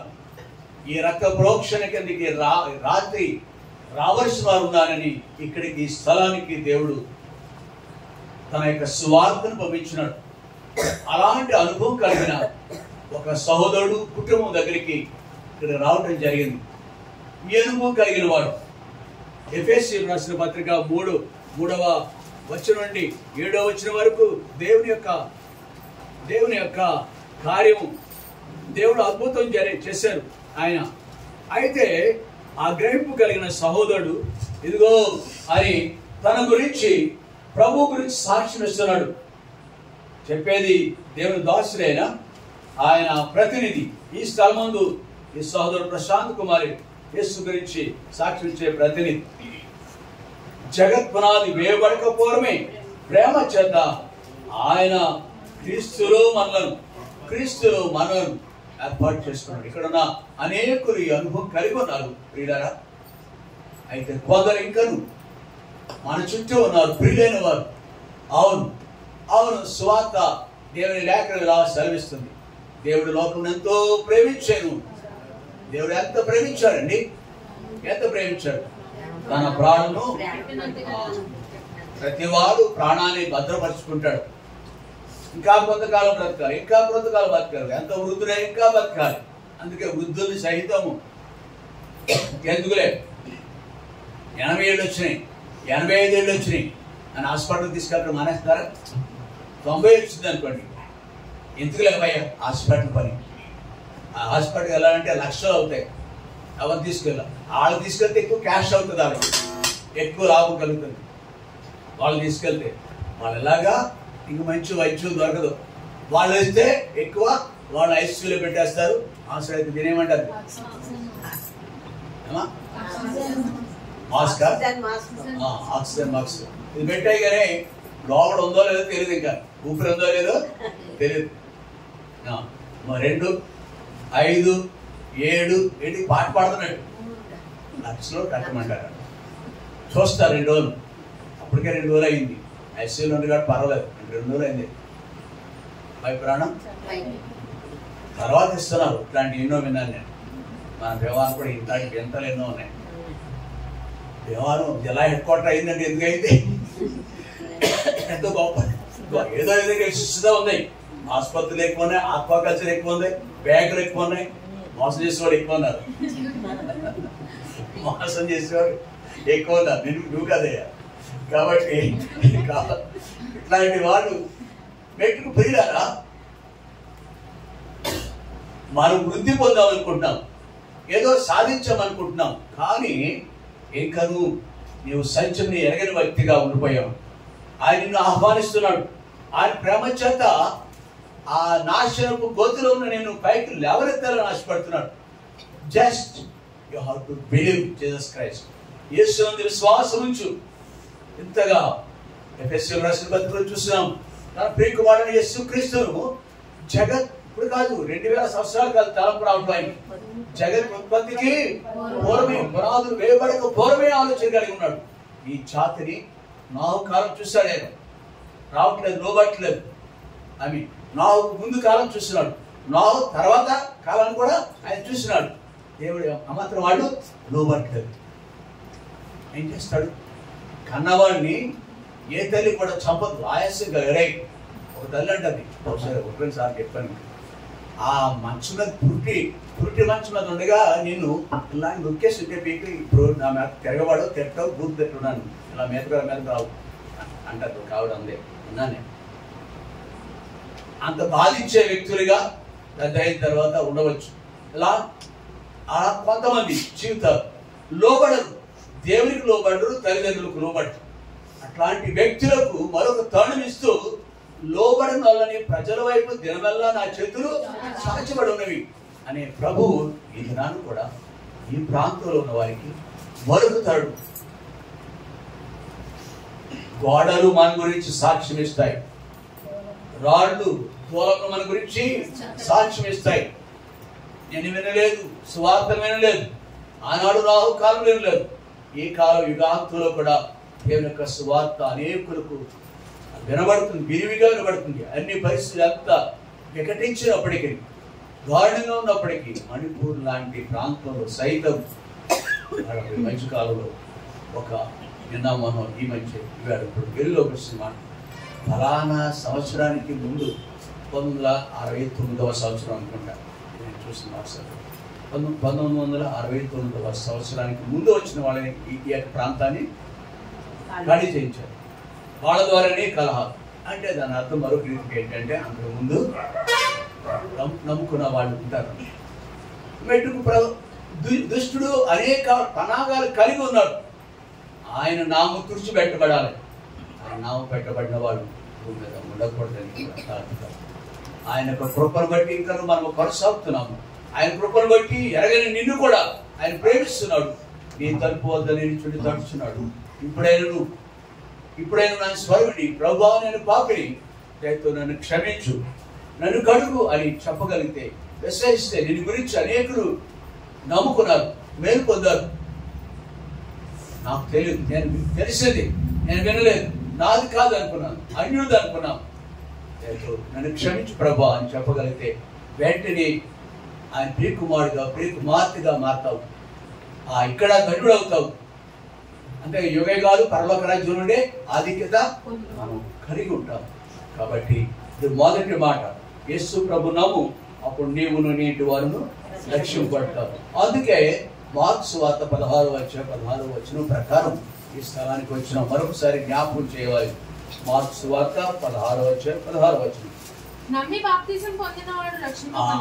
ఈ రక్త ప్రోక్షణ కిందకి రాత్రి రావలసిన వారు ఉన్నారని ఇక్కడికి స్థలానికి దేవుడు తన యొక్క సువార్తను పంపించినాడు. అలాంటి అనుభవం కలిగిన ఒక సహోదరుడు కుటుంబం దగ్గరికి ఇక్కడ రావటం జరిగింది. ఈ అనుభవం కలిగిన వాడు ఎఫెసీయులకు రాసిన పత్రిక 3వ వచనం నుండి 7వ వచనం వరకు దేవుని యొక్క కార్యము, దేవుడు అద్భుతం చేశారు ఆయన. అయితే ఆ గ్రహింపు కలిగిన సహోదరుడు ఇదిగో అని తన గురించి, ప్రభు గురించి సాక్ష్యం ఇస్తున్నాడు. చెప్పేది దేవుని దాసుడైన ఆయన ప్రతినిధి. ఈ స్థలం ముందు ఈ సహోదరుడు ప్రశాంత్ కుమారి యేసు గురించి సాక్ష్యం ఇచ్చే ప్రతినిధి. జగత్ పునాది వేయబడక పూర్వమే ప్రేమ చేత ఆయన క్రీస్తులో మనలను ఏర్పాటు చేసుకున్నాడు. ఇక్కడ ఉన్న అనేకులు ఈ అనుభవం కలిగి ఉన్నారు ప్రియులారా. అయితే కొందరు ఇంకను మన చుట్టూ ఉన్నారు ప్రియులైన వారు. అవును సువార్త దేవుని లేఖను ఇలా సెలవిస్తుంది. దేవుడు లోకం ఎంతో ప్రేమించాను. దేవుడు ఎంత ప్రేమించాడండి, ఎంత ప్రేమించాడు. తన ప్రాణము, ప్రతివాడు ప్రాణాన్ని భద్రపరుచుకుంటాడు. ఇంకా కొంతకాలం బ్రతకాలి, ఎంత వృద్ధులే ఇంకా బతకాలి. అందుకే వృద్ధుల్ని సహితము ఎందుకులే 80 ఏళ్ళు వచ్చినాయి, 85 ఏళ్ళు వచ్చినాయి అని హాస్పిటల్ తీసుకెళ్ళడం మానేస్తారా? 90 వచ్చింది అనుకోండి, ఎందుకులే భయ్యా హాస్పిటల్ పని. ఆ హాస్పిటల్కి వెళ్ళాలంటే లక్షలు అవుతాయి. ఎవరు తీసుకెళ్ళాలి? వాళ్ళు తీసుకెళ్తే ఎక్కువ క్యాష్ అవుతుంది, వాళ్ళకి ఎక్కువ లాభం కలుగుతుంది. వాళ్ళు తీసుకెళ్తే వాళ్ళు ఎలాగా ఇంక మంచి వైద్యం దొరకదు. వాళ్ళు వేస్తే ఎక్కువ వాళ్ళు ఐసీయూలో పెట్టేస్తారు. ఆన్సర్ అయితే దీనేమంటారు? ఆక్సిజన్ మాస్క్ ఇది పెట్టాయి కానీ లోపల ఉందో లేదో తెలియదు, ఇంకా ఊపిరి ఉందో లేదో తెలియదు. 2, 5, 7 ఏంటి పాట పాడుతున్నట్టు లక్షలో కట్టమంటారు. చూస్తారు 2 రోజులు, అప్పటికే 2 రోజులు అయింది. ఐసీయూలో ఉంది కాబట్టి పర్వాలేదు, 2 రోజులు అయింది. పై ప్రాణం తర్వాత ఇస్తున్నారు. ఇట్లాంటి ఎన్నో విన్నాను నేను. మన వ్యవహారం కూడా ఇట్లాంటి వింతలు ఎన్నో ఉన్నాయి. వ్యవహారం జిల్లా హెడ్ క్వార్టర్ అయిందంటే ఎందుకైంది? ఎంతో గొప్ప ఏదో ఏదో శిస్తుగా ఉన్నాయి. ఆసుపత్రులు ఎక్కువ ఉన్నాయి, ఆక్వాకల్చర్ ఎక్కువ ఉంది, బ్యాంకులు ఎక్కువ ఉన్నాయి, మోసం చేసేవాడు ఎక్కువ ఉన్నారు. మోసం చేసేవాడు ఎక్కువ ఉన్నారు. నువ్వు కదయ్యా. కాబట్టి ఇట్లాంటి వాళ్ళు మెట్టుకు ప్రియులారా, మనం వృద్ధి పొందామనుకుంటున్నాం, ఏదో సాధించామనుకుంటున్నాం. కానీ ఇంకా నీవు సత్యంని ఎరగని వ్యక్తిగా ఉండిపోయావు. ఆయన నిన్ను ఆహ్వానిస్తున్నాడు. ఆయన ప్రేమ చేత ఆ నాశనపు గోతులో ఉన్న నేను పైకి లేవనెత్తాలని ఆశపడుతున్నాడు. Just you have to believe Jesus Christ. యేసునందు విశ్వాసం ఉంచు. ఇంతగా ఎఫెసీయులకు రాసిన పత్రికలో చూస్తున్నాం. తన ప్రియకుమారుడైన యేసుక్రీస్తును జగత్ ఇప్పుడు కాదు 2000 సంవత్సరాల కాదు తలంపు రావడం. జగత్ ఉత్పత్తికి పూర్వమే, పునాదులు వేయబడక పూర్వమే ఆలోచన కలిగి ఉన్నాడు. ఈ జాతిని నాహు కాలం చూశాడు. ఆయన రావట్లేదు, లోబట్టలేదు. అని నాహు ముందు కాలం చూస్తున్నాడు, నాహు తర్వాత కాలాన్ని కూడా ఆయన చూస్తున్నాడు. దేవుడు అమాత్రం వాడు లోబట్టలేదు. ఏం చేస్తాడు? కన్నవాడిని ఏ తల్లి కూడా చంపదు, ఆయాసంగా ఎరై. ఒక తల్లి అంటది, ఒకసారి ఒకసారి చెప్పాను, ఆ మంచు మీద పురిటి మంచు మీద ఉండగా నేను ఇలా నొక్కేసి ఉంటే పీకి ఇప్పుడు నా మీద తిరగవాడు తిరగవు బూత్ పెట్టున్నాను, ఇలా మీద రావు అంటారు. కావడం అందే ఉన్నానే. అంత బాధించే వ్యక్తులుగా పెద్ద అయిన తర్వాత ఉండవచ్చు. ఇలా అలా కొంతమంది జీవితాలు లోబడరు, దేవునికి లోబడరు, తల్లిదండ్రులకు లోబడరు. అట్లాంటి వ్యక్తులకు మరొక తరుణం ఇస్తూ లోబడిన వాళ్ళని ప్రజల వైపు దినవల్ల నా చేతులు సాచబడి ఉన్నవి అనే ప్రభువు ఈ దినాన్ని కూడా ఈ ప్రాంతంలో ఉన్న వారికి మరుగుతాడు. గోడలు మన గురించి సాక్ష్యం ఇస్తాయి, రాళ్ళు తోలను మన గురించి సాక్ష్యం ఇస్తాయి. నేను వినలేదు, సువార్త వినలేదు, ఆనాడు రాహు కాలం వినలేదు. ఈ కాలం యుగాంతులో కూడా దేవుని యొక్క సువార్త అనేకులకు వినబడుతుంది, విరివిగా వినబడుతుంది. అన్ని పరిస్థితులు అంతా వికటించినప్పటికీ, దారుణంగా ఉన్నప్పటికీ మణిపూర్ లాంటి ప్రాంతంలో సైతం మంచి కాలంలో ఒక నిన్న మనం ఈ మధ్య ఇవాడు ఇప్పుడు వెలుగులోకి వచ్చిన ఫలానా సంవత్సరానికి ముందు 1969వ సంవత్సరం అనుకుంటా నేను చూసిన వాట్సాప్. 1969వ సంవత్సరానికి ముందు వచ్చిన వాళ్ళని ఈ యొక్క ప్రాంతాన్ని ఖాళీ చేయించారు. వాళ్ళ ద్వారానే కలహాలు. అంటే దాని అర్థం మరొక రీతికి ఏంటంటే అంతకు ముందు నమ్ముకున్న వాళ్ళు ఉంటారు. మెట్టుకు దుష్టుడు అనేక పనాగాలు కలిగి ఉన్నాడు. ఆయన నాము తుడిచిపెట్టబడాలి. ఆయన నాము పెట్టబడిన వాళ్ళు భూమి మీద ఉండకూడదని ఆయన యొక్క కృపను బట్టి ఇంకా మనం కొనసాగుతున్నాము. ఆయన కృపను బట్టి ఎరగని నిన్ను కూడా ఆయన ప్రేమిస్తున్నాడు. నీ తలుపు వద్ద నిలుచుండి తడుచున్నాడు. ఇప్పుడైనా నన్ను స్వరమిడి, ప్రభువా నేను పాపిని, దయతో నన్ను క్షమించు, నన్ను కడుగు అని చెప్పగలిగితే, విశ్వసిస్తే దీని గురించి అనేకులు నమ్ముకున్నారు, మేలు పొందారు. నాకు తెలియదు, నేను తెలిసేది, నేను వినలేదు, నాది కాదు అనుకున్నాను, అన్యుడిది అనుకున్నాను. దయతో నన్ను క్షమించు ప్రభువా అని చెప్పగలిగితే వెంటనే ఆయన ప్రియకుమారుడుగా ప్రియకుమార్తెగా మారుతావు. ఇక్కడ ధన్యుడు అవుతావు. అంటే యుగయుగాలు పరలోక రాజ్యం నుండే ఆధిక్యత మనం కలిగి ఉంటాం. కాబట్టి ఇది మొదటి మాట, యేసు ప్రభు నమ్ము, అప్పుడు నీవును నీటి వారును రక్షింపబడతావు. అందుకే మార్కు సువార్త 16వ వచనం ప్రకారం ఈ స్థలానికి వచ్చిన మరొకసారి జ్ఞాపకం చేయాలి. మార్కు సువార్త 16వ వచనం.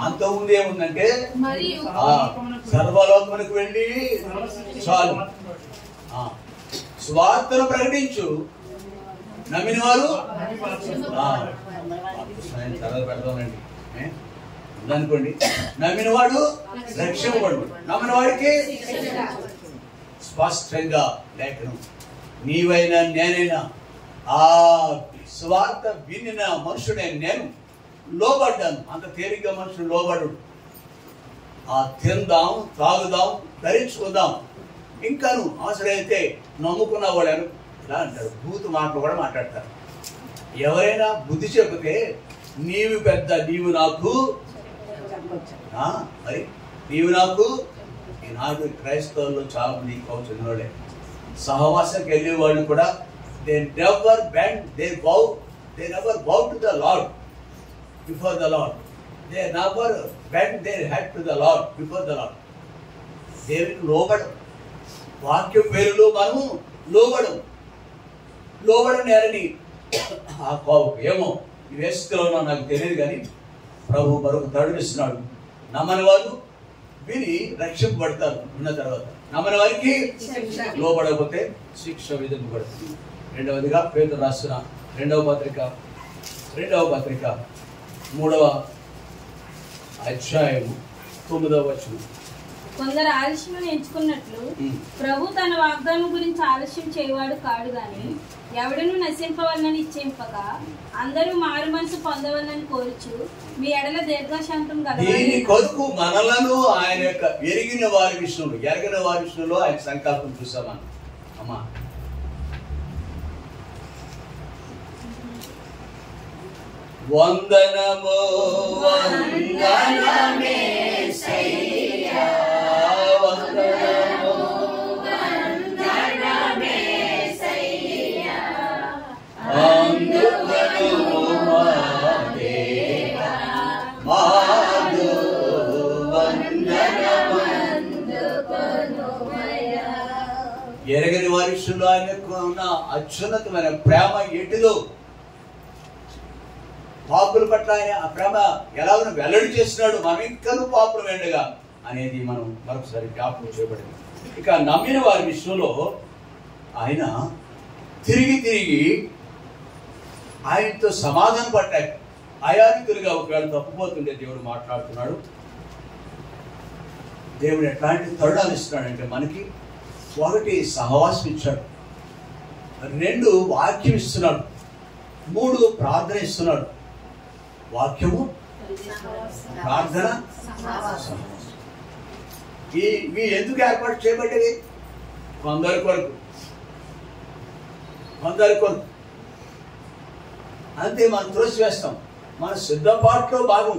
అంతకుముందు ఏముందంటే సర్వలోకమునకు వెళ్ళి చాలు స్వార్థను ప్రకటించు, నమ్మిన వారు పెడతానండి అనుకోండి, నమ్మిన వాడు రక్షింపబడు, నమ్మిన వాడికి స్పష్టంగా లేఖనం. నీవైనా నేనైనా ఆ స్వార్థ వినిన మనుషుడైన నేను లోబడ్డాను. అంత తేలిగ్గా మనుషుడు లోబడు. తిందాం, తాగుదాం, ధరించుకుందాం, ఇంకాను అవసరమైతే నమ్ముకున్న వాళ్ళను ఇలా అంటారు. బూతు మాటలు కూడా మాట్లాడతారు. ఎవరైనా బుద్ధి చెబితే నీవు పెద్ద, నీవు నాకు, మరి నీవు నాకు. ఈనాడు క్రైస్తవుల్లో చాలా మంది చదివిన వాళ్ళే సహవాసంకి వెళ్ళే వాళ్ళు కూడా they never bend their bow, they never bow to the Lord before the Lord, they never bend their head to the Lord before the Lord. దేవునికి లోబడం, వాక్యం పేరులో మనము లోబడం నేరని ఆ కోపం ఏమో ఈ వేస్తులో నాకు తెలియదు, కానీ ప్రభు మరొక తడునిస్తున్నాడు. నమ్మని వారు విని రక్షింపబడతారు, ఉన్న తర్వాత నమ్మని వారికి లోబడకపోతే శిక్ష విధింపబడుతుంది. రెండవదిగా పేతురు రాసిన రెండవ పత్రిక 3వ అధ్యాయము 9వ వచనం. కొందరు ఆలస్యం ఎంచుకున్నట్లు ప్రభు తన వాగ్దానం గురించి ఆలస్యం చేయవాడు కాడు గాని ఎవడను నశింపవలనని ఇచ్చింపక అందరూ మారు మనసు పొందవలనని కోరుచు మీ ఎడల దీర్ఘశాంతం దీని కొరకు మనలను ఆయన యొక్క ఎరిగిన వారి విషయంలో ఆయన సంకల్పం చూసామని. అమ్మా వందనము వందనమేసయ్యా, వందనము వందనమేసయ్యా, అందుకొను మా దేవా మాదు వందనము. ఎరగని వారి విషయంలో ఆయనకు ఉన్న అత్యున్నతమైన ప్రేమ ఎటుదో, పాపుల పట్ల ఆయన ఆ ప్రేమ ఎలాగో వెల్లడి చేస్తున్నాడు. మనం ఇంకా పాపులు వేండగా అనేది మనం మరొకసారి జ్ఞాపకం చేయబడింది. ఇక నమ్మిన వారి విషయంలో ఆయన తిరిగి ఆయనతో సమాధానం పట్టాడు. అయానితులుగా ఒకవేళ తప్పిపోతుండే దేవుడు మాట్లాడుతున్నాడు. దేవుడు ఎట్లాంటి తరుణాలు ఇస్తున్నాడంటే మనకి 1 సహవాసం ఇచ్చాడు, 2 వాక్యం ఇస్తున్నాడు, 3 ప్రార్థన ఇస్తున్నాడు. వాక్యము, ప్రార్థన, ఇవి ఎందుకు ఏర్పాటు చేయబడ్డవి? కొందరి కొరకు అంతే. మనం త్రోసివేస్తాం. మన సిద్ధపాటులో భాగం.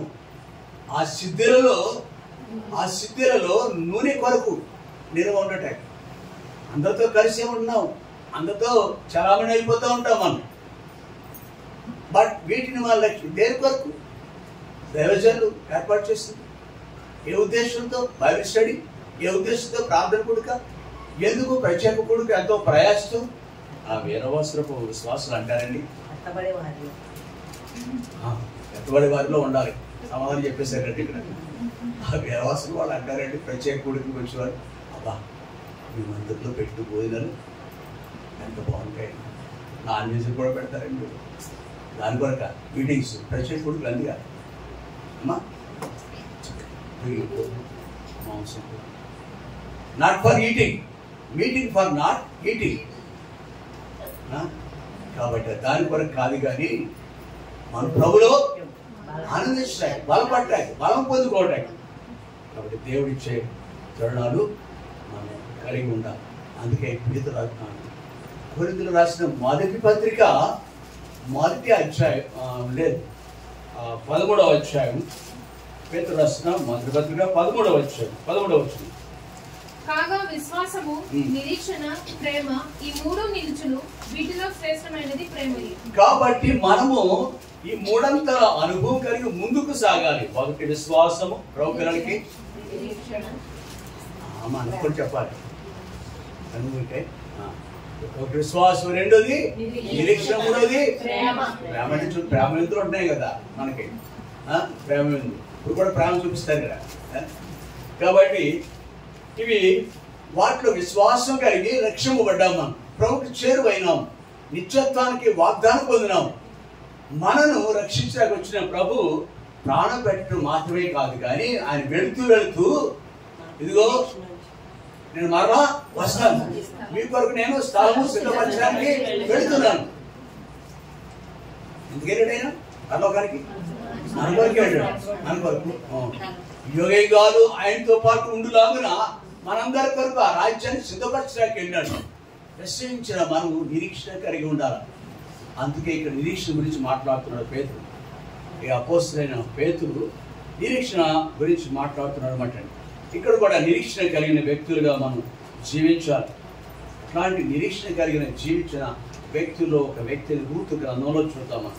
ఆ సిద్ధిలలో నూనె కొరకు నిల్వ ఉండటం. అందరితో కలిసి ఉంటున్నాం, అందరితో చలామణి అయిపోతూ ఉంటాం మనం. బట్ వీటిని వాళ్ళ దేని కొరకు దైవజనులు ఏర్పాటు చేస్తుంది. ఏ ఉద్దేశంతో బైబిల్ స్టడీ, ఏ ఉద్దేశంతో ప్రార్థన కూడిక, ఎందుకు ప్రత్యేక కూడిక, ఎంతో ప్రయాసతో. ఆ వీరవస్త్రపు విశ్వాసులు అంటారండి, ఎత్తబడి వారిలో ఉండాలి. సమాధానం చెప్పేశారండి ఇక్కడ. ఆ వీరవస్త్రం వాళ్ళు అంటారండి, ప్రత్యేక కూడికకి వచ్చేవారు, అబ్బా మీ మందిరంలో పెట్టు భోజనాలు ఎంత బాగుంటాయి, నాన్ వెజ్ కూడా పెడతారండి. దాని కొరక మీటింగ్స్, ప్రత్యేక కూడికలు అందుగా అమ్మా మాంసం, not for eating, meeting for not eating. కాబట్టి దాని కొరకు కాదు, కానీ మన ప్రభులో ఆనందించడానికి, బలపడటానికి, బలం పొందుకోవటానికి. కాబట్టి దేవుడిచ్చే తరుణాలు మనం కలిగి ఉండాలి. అందుకే కొరింథీయులకు రాసిన మొదటి పత్రిక 1వ అధ్యాయం 13వ అధ్యాయం. పేతురు రాసిన మొదటి పత్రిక 13వ అధ్యాయం 13వ వచనం. కాగా విశ్వాసము, నిరీక్షణ, ప్రేమ ఈ 3 నిలుచును, వీటిలో శ్రేష్టమైనది ప్రేమయే. కాబట్టి మనము ఈ 3 అనుభవం కలిగి ముందుకు సాగాలి. 1 విశ్వాసము, ప్రభు పిల్లలకి అనుకుని చెప్పాలి. అనుకుంటే 1 విశ్వాసం, 2ది నిరీక్షణ, 3ది ప్రేమ. ప్రేమ ఎందుకు ఉంటున్నాయి కదా మనకి, ప్రేమ ఇప్పుడు కూడా ప్రేమ చూపిస్తారు కదా. కాబట్టి ఇవి వాటిలో విశ్వాసం కలిగి రక్షింపబడ్డాం. మనం ప్రభుకి చేరువైనాం, నిత్యత్వానికి వాగ్దానం పొందినాం. మనను రక్షించడానికి వచ్చిన ప్రభు ప్రాణం పెట్టడం మాత్రమే కాదు, కానీ ఆయన వెళుతూ ఇదిగో నేను మరలా వస్తాను, మీ కొరకు నేను స్థలము సిద్ధపరచడానికి వెళుతున్నాను. ఎందుకు వెళ్ళాడైనా పరలోకానికి? మన కొరకు వెళ్ళాడు. మన కొరకు యుగయుగాలు ఆయనతో పాటు ఉండులాగున మనందరి కొరకు ఆ రాజ్యాన్ని సిద్ధపరచడానికి వెళ్ళినాడు. ప్రశ్నించిన మనం నిరీక్షణ కలిగి ఉండాలి. అందుకే ఇక్కడ నిరీక్షణ గురించి మాట్లాడుతున్నాడు పేతురు. ఈ అపోస్తలుడైన పేతురు నిరీక్షణ గురించి మాట్లాడుతున్నాడు అన్నమాట. ఇక్కడ కూడా నిరీక్షణ కలిగిన వ్యక్తులుగా మనం జీవించాలి. అట్లాంటి నిరీక్షణ కలిగిన జీవించిన వ్యక్తుల్లో ఒక వ్యక్తిని రూతు గ్రంథంలో చూద్దామా.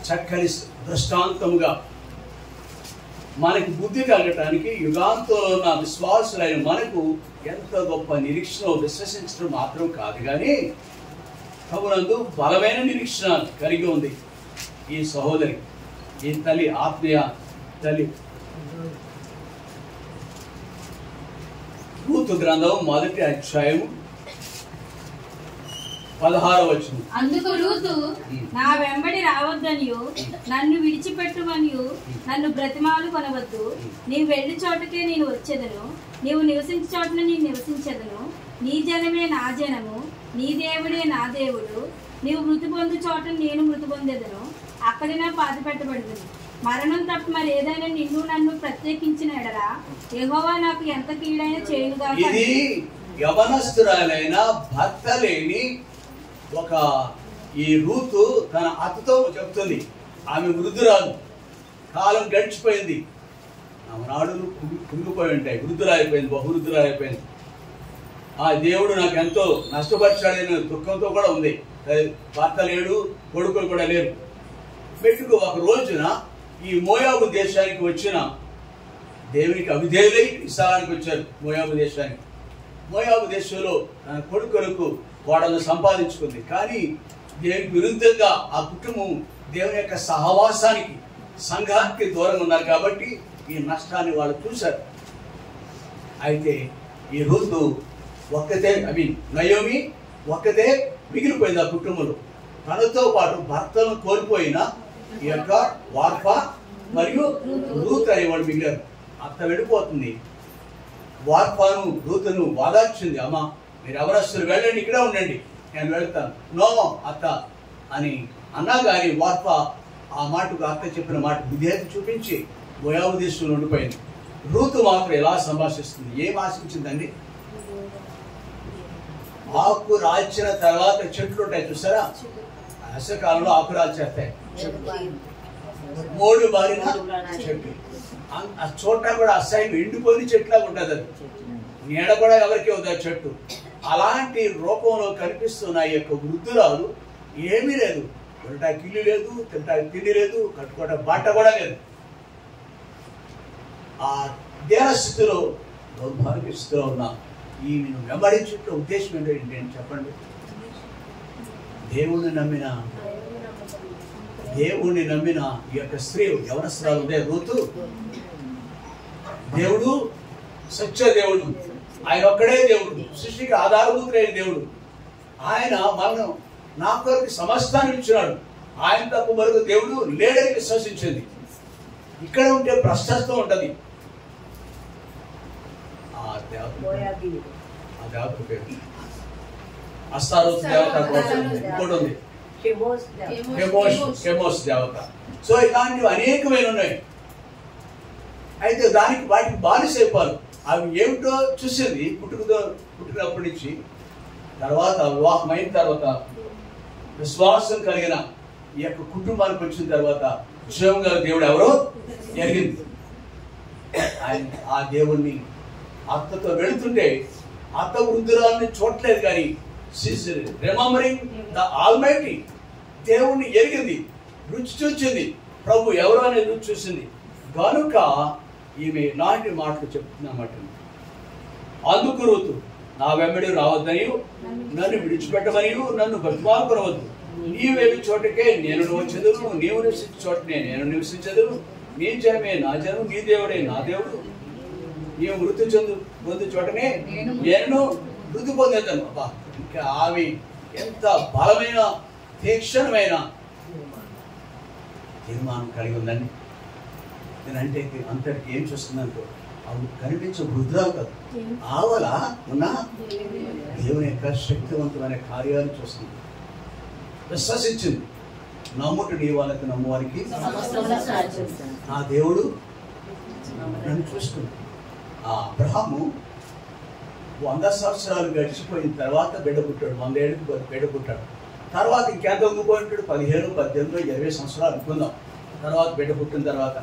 చక్కని దృష్టాంతముగా మనకి బుద్ధి కలగటానికి యుగాంతంలో ఉన్న విశ్వాసులైన మనకు ఎంత గొప్ప నిరీక్షణ విశ్వసించడం మాత్రం కాదు, కానీ ప్రభునందు బలమైన నిరీక్షణ కలిగి ఉంది ఈ సహోదరి, ఈ తల్లి, ఆత్మీయ తల్లి. రూతు గ్రంథం 1వ అధ్యాయం 16వ వచనం. అందుకు రూతు, నా వెంబడి రావద్దనియు నన్ను విడిచిపెట్టుమనియు నన్ను బ్రతిమాలు కొనవద్దు. నీవు వెళ్ళి చోటకే నేను వచ్చేదను, నీవు నివసించే చోటన నేను నివసించేదను. నీ జనమే నా జనము, నీ దేవుడే నా దేవుడు. నీవు మృతి పొందు చోట నేను మృతి పొందేదను, అక్కడనే పాతి పెట్టబడదును. మరణం తప్ప మరి ఏదైనా నిన్ను నన్ను ప్రత్యేకించిన ఎడరా యెహోవా నాకు ఎంత కీడైనా చేయునుగా. ఇది యవనస్తురాలైన భర్త లేని ఒక ఈ రూతు తన అత్తతో చెప్తుంది. ఆమె వృద్ధురాలు, కాలం గడిచిపోయింది, నాడులు కుంగిపోయి ఉంటాయి, వృద్ధురాలిపోయింది, బహువృద్ధురాలిపోయింది. ఆ దేవుడు నాకు ఎంతో నష్టపరిచాడని దుఃఖంతో కూడా ఉంది. భర్త లేడు, కొడుకులు కూడా లేరు. పెట్టుకు ఒక రోజున ఈ మోయాబు దేశానికి వచ్చిన దేవునికి అవిధేయులై ఈ స్థలానికి వచ్చారు. మోయాబు దేశానికి, మోయాబు దేశంలో తన కొడుకులకు కోడలను సంపాదించుకుంది. కానీ దేవునికి విరుద్ధంగా ఆ కుటుంబం దేవుని యొక్క సహవాసానికి, సంఘానికి దూరంగా ఉన్నారు కాబట్టి ఈ నష్టాన్ని వాళ్ళు చూశారు. అయితే ఈ రూతు ఒక్కతే, నయోమి ఒక్కతే మిగిలిపోయింది ఆ కుటుంబంలో. తనతో పాటు భర్తలను కోల్పోయిన ఈ యొక్క వార్ప మరియు రూతు అనేవాడు మిగిలారు. అత్త వెళ్ళిపోతుంది. వార్పాను రూతును వాదార్చింది. అమ్మ, మీరు ఎవరస్తులు వెళ్ళండి, ఇక్కడే ఉండండి, నేను వెళ్తాను. నో అత్త అని అన్నా కానీ వార్ప ఆ మాటకు, అత్త చెప్పిన మాట విధేయత చూపించి మోయాబు దేశంలో ఉండిపోయింది. రూతు మాత్రం ఎలా సంభాషిస్తుంది, ఏం ఆశించిందండి? ఆకు రాల్చిన తర్వాత చెట్లు ఉంటాయి చూసారా, వర్షకాలంలో ఆకు రాల్చేస్తాయి. 3 బారిన చెట్లు, ఆ చోట కూడా అసహ్యం ఎండిపోయిన చెట్లా ఉంటుంది. అది నీడ కూడా ఎవరికి ఉంది ఆ చెట్టు. అలాంటి రూపంలో కనిపిస్తున్న ఈ యొక్క వృద్ధురాలు ఏమీ లేదు, తినటానికి ఇల్లు లేదు, తినటానికి తిండి లేదు, కట్టుకోవడం బాట కూడా లేదు. ఆ దేన స్థితిలో, దౌర్భాగ్య స్థితిలో ఉన్న ఈ వెంబడించే ఉద్దేశం ఏంటంటే చెప్పండి. దేవుణ్ణి నమ్మిన ఈ యొక్క స్త్రీ, యవనస్తురాలు ఉదయ రూతు, దేవుడు సత్య దేవుడు, ఆయన ఒక్కడే దేవుడు, సృష్టికి ఆధారభూతుడైన దేవుడు. ఆయన మనం నా కొరకు సమస్తాన్ని ఇచ్చినాడు, ఆయన తప్ప మరొక దేవుడు లేడని విశ్వసించింది. ఇక్కడ ఉంటే భ్రష్టత్వం ఉంటుంది. ఆ దేవత పేరు అస్తారోత్ దేవత, ఇంకోటి ఉంది కెమోస్ దేవత. సో ఇలాంటివి అనేకమైన ఉన్నాయి. అయితే వాటికి బానిసైపోవాలి. అవి ఏమిటో చూసింది పుట్టినప్పటి నుంచి. తర్వాత వివాహమైన తర్వాత విశ్వాసం కలిగిన ఈ యొక్క కుటుంబానికి వచ్చిన తర్వాత జీవం గల దేవుడు ఎవరో ఎరిగింది. ఆ దేవుణ్ణి అత్తతో వెళుతుంటే అత్త వృద్ధురాలని చూడలేదు, కానీ రిమెంబరింగ్ ద ఆల్మైటీ, దేవుణ్ణి ఎరిగింది, రుచి చూసింది, ప్రభు ఎవరో అనేది రుచి చూసింది. కనుక ఈమె ఇలాంటి మాటలు చెప్తున్నమాట. అందుకు రూతు, నా వెంబడి రావద్దనియు నన్ను విడిచిపెట్టమనియు నన్ను బతిమాలుకొనవద్దు. నీవు వెళ్ళి చోటకే నేను వచ్చేదను, నీవు నివసించే చోటనే నేను నివసించదును. నీ జనమే నా జనము, నీ దేవుడే నా దేవుడు. నీవు మృతి పొందు చోటనే నేను మృతి పొందేదను. అబ్బా, ఇంకా ఆమె ఎంత బలమైన తీక్షణమైన తీర్మానం కలిగి ఉందండి. నేనంటే అంతటికి ఏం చూస్తుందంటో ఆమె కనిపించే వృద్ధురాలు కాదు, ఆవల ఉన్న దేవుని యొక్క శక్తివంతమైన కార్యాలు చూస్తుంది, విశ్వసించింది. నమ్ముట నీ వాళ్ళకి నమ్మువారికి నా దేవుడు నన్ను చూసుకుంది. అబ్రహాము 100 సంవత్సరాలు గడిచిపోయిన తర్వాత బిడ్డ పుట్టాడు. 100 ఏళ్ళకి బిడ్డ పుట్టాడు. తర్వాత ఇంకెంత ఉంగిపోయింటాడు, 15, 18, 20 సంవత్సరాలు అనుకుందాం. తర్వాత బిడ్డ పుట్టిన తర్వాత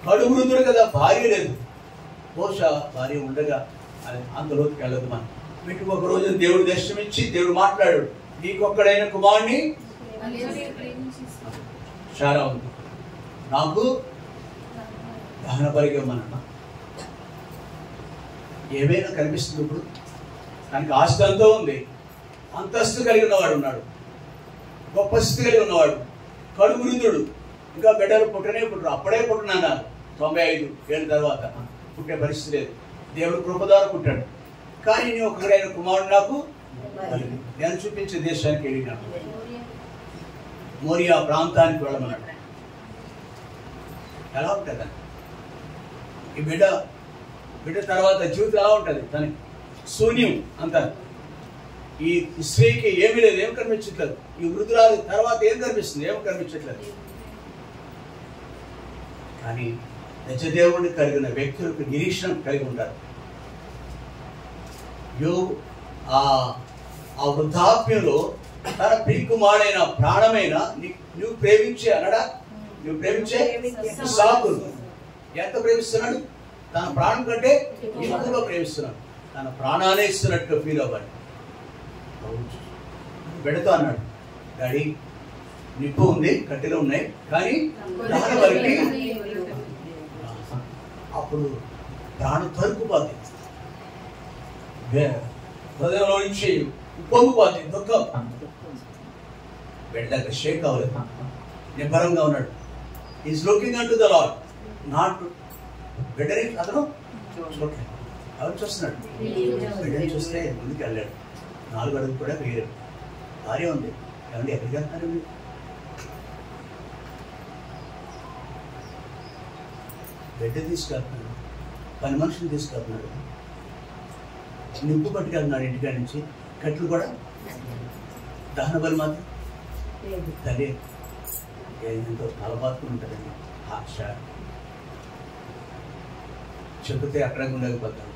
కడుగురుతుడు కదా, భార్య లేదు. బహుశా భార్య ఉండగా అది అందులోకి వెళ్ళదు. మనం వీటికి ఒక రోజు దేవుడు దర్శనమిచ్చి దేవుడు మాట్లాడాడు, నీకొక్కడైన కుమారుని షారా ఉంది, నాకు దహన బలిగమన్నా. ఏమైనా కనిపిస్తుంది ఇప్పుడు. తనకి ఆస్తి అంతా ఉంది, అంతస్తు కలిగి ఉన్నవాడు ఉన్నాడు, గొప్ప స్థితి కలిగి ఉన్నవాడు, కడుపు వృద్ధుడు, ఇంకా బిడ్డలు పుట్టరు. అప్పుడే పుట్టినాను 95 ఏళ్ళ తర్వాత పుట్టే పరిస్థితి లేదు. దేవుడు కృపదారు పుట్టాడు. కానీ నేను ఒకడైన కుమారుడు నాకు నేను చూపించే దేశానికి వెళ్ళినాడు. మోరియా ప్రాంతానికి వెళ్ళమన్నాడు. ఎలా ఉంటుంది ఈ బిడ్డ తర్వాత జీవితం ఎలా ఉంటుంది? తనకి శూన్యం అంతా. ఈ స్త్రీకి ఏమీ లేదు, ఏం కనిపించట్లేదు. ఈ వృద్ధురాలు తర్వాత ఏం కనిపిస్తుంది? ఏం కనిపించట్లేదు. కానీ నిజదేవుడిని కలిగిన వ్యక్తులకు నిరీక్షణ కలిగి ఉంటారు. ఆ వృద్ధాప్యంలో తన ప్రియకుమారుడైన ప్రాణమైన నువ్వు ప్రేమించే అనడా, నువ్వు ప్రేమించే ఇస్సాకును ఎంత ప్రేమిస్తున్నాడు? తన ప్రాణం కంటే ఎక్కువగా ప్రేమిస్తున్నాడు. తన ప్రాణాలే ఇస్తున్నట్టుగా ఫీల్ అవ్వాలి. బిడ్డతో అన్నాడు, డాడీ నిప్పు ఉంది, కట్టెలు ఉన్నాయి, కానీ దహన బలికి అప్పుడు ప్రాణం తరుకుపోద్ది, హృదయంలో నుంచి పొంగిపోద్ది దుఃఖం. బిడ్డ దగ్గర షేక్ అవ్వలేదు, నిబ్బరంగా ఉన్నాడు. Is looking an to the lord, not బిడ్డని అతను ఎవరు చూస్తున్నాడు? బిడ్డని చూస్తే ముందుకు వెళ్ళాడు. 4 అడుగులు కూడా వేయలేదు. భార్య ఉంది, ఏమండి ఎక్కడికి వెళ్తున్నారు? బిడ్డ తీసుకెళ్తున్నాడు, పని మనుషులు తీసుకెళ్తున్నాడు, నిప్పు పట్టుకెళ్తున్నాడు ఇంటికాడి నుంచి, కట్లు కూడా. దహన బలి మాత్రం తల్లి ఎంతో తలబాతుకుని ఉంటుందండి. ఆశ చెబితే అక్కడ ఉండకపోతాడు.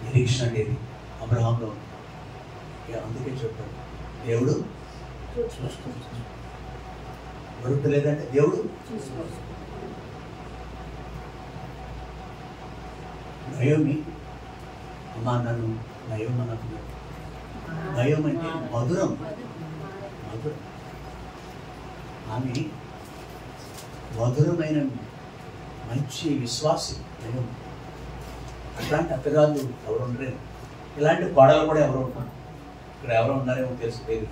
నిరీక్షణ అనేది అబ్రహాంలో ఉంది. అందుకే చెప్పాడు, దేవుడు దొరుకుతలేదంటే దేవుడు నయోమి అమ్మా నన్ను నయోమ అనుకున్నాడు. నయోమ అంటే మధురం. ఆమె మధురమైన మంచి విశ్వాసి నయోమ. అట్లాంటి అత్తగారు ఎవరు ఉండలేరు. ఇలాంటి కోడలు కూడా ఎవరు ఉంటారు. ఇక్కడ ఎవరు ఉన్నారేమో తెలుసు లేదు.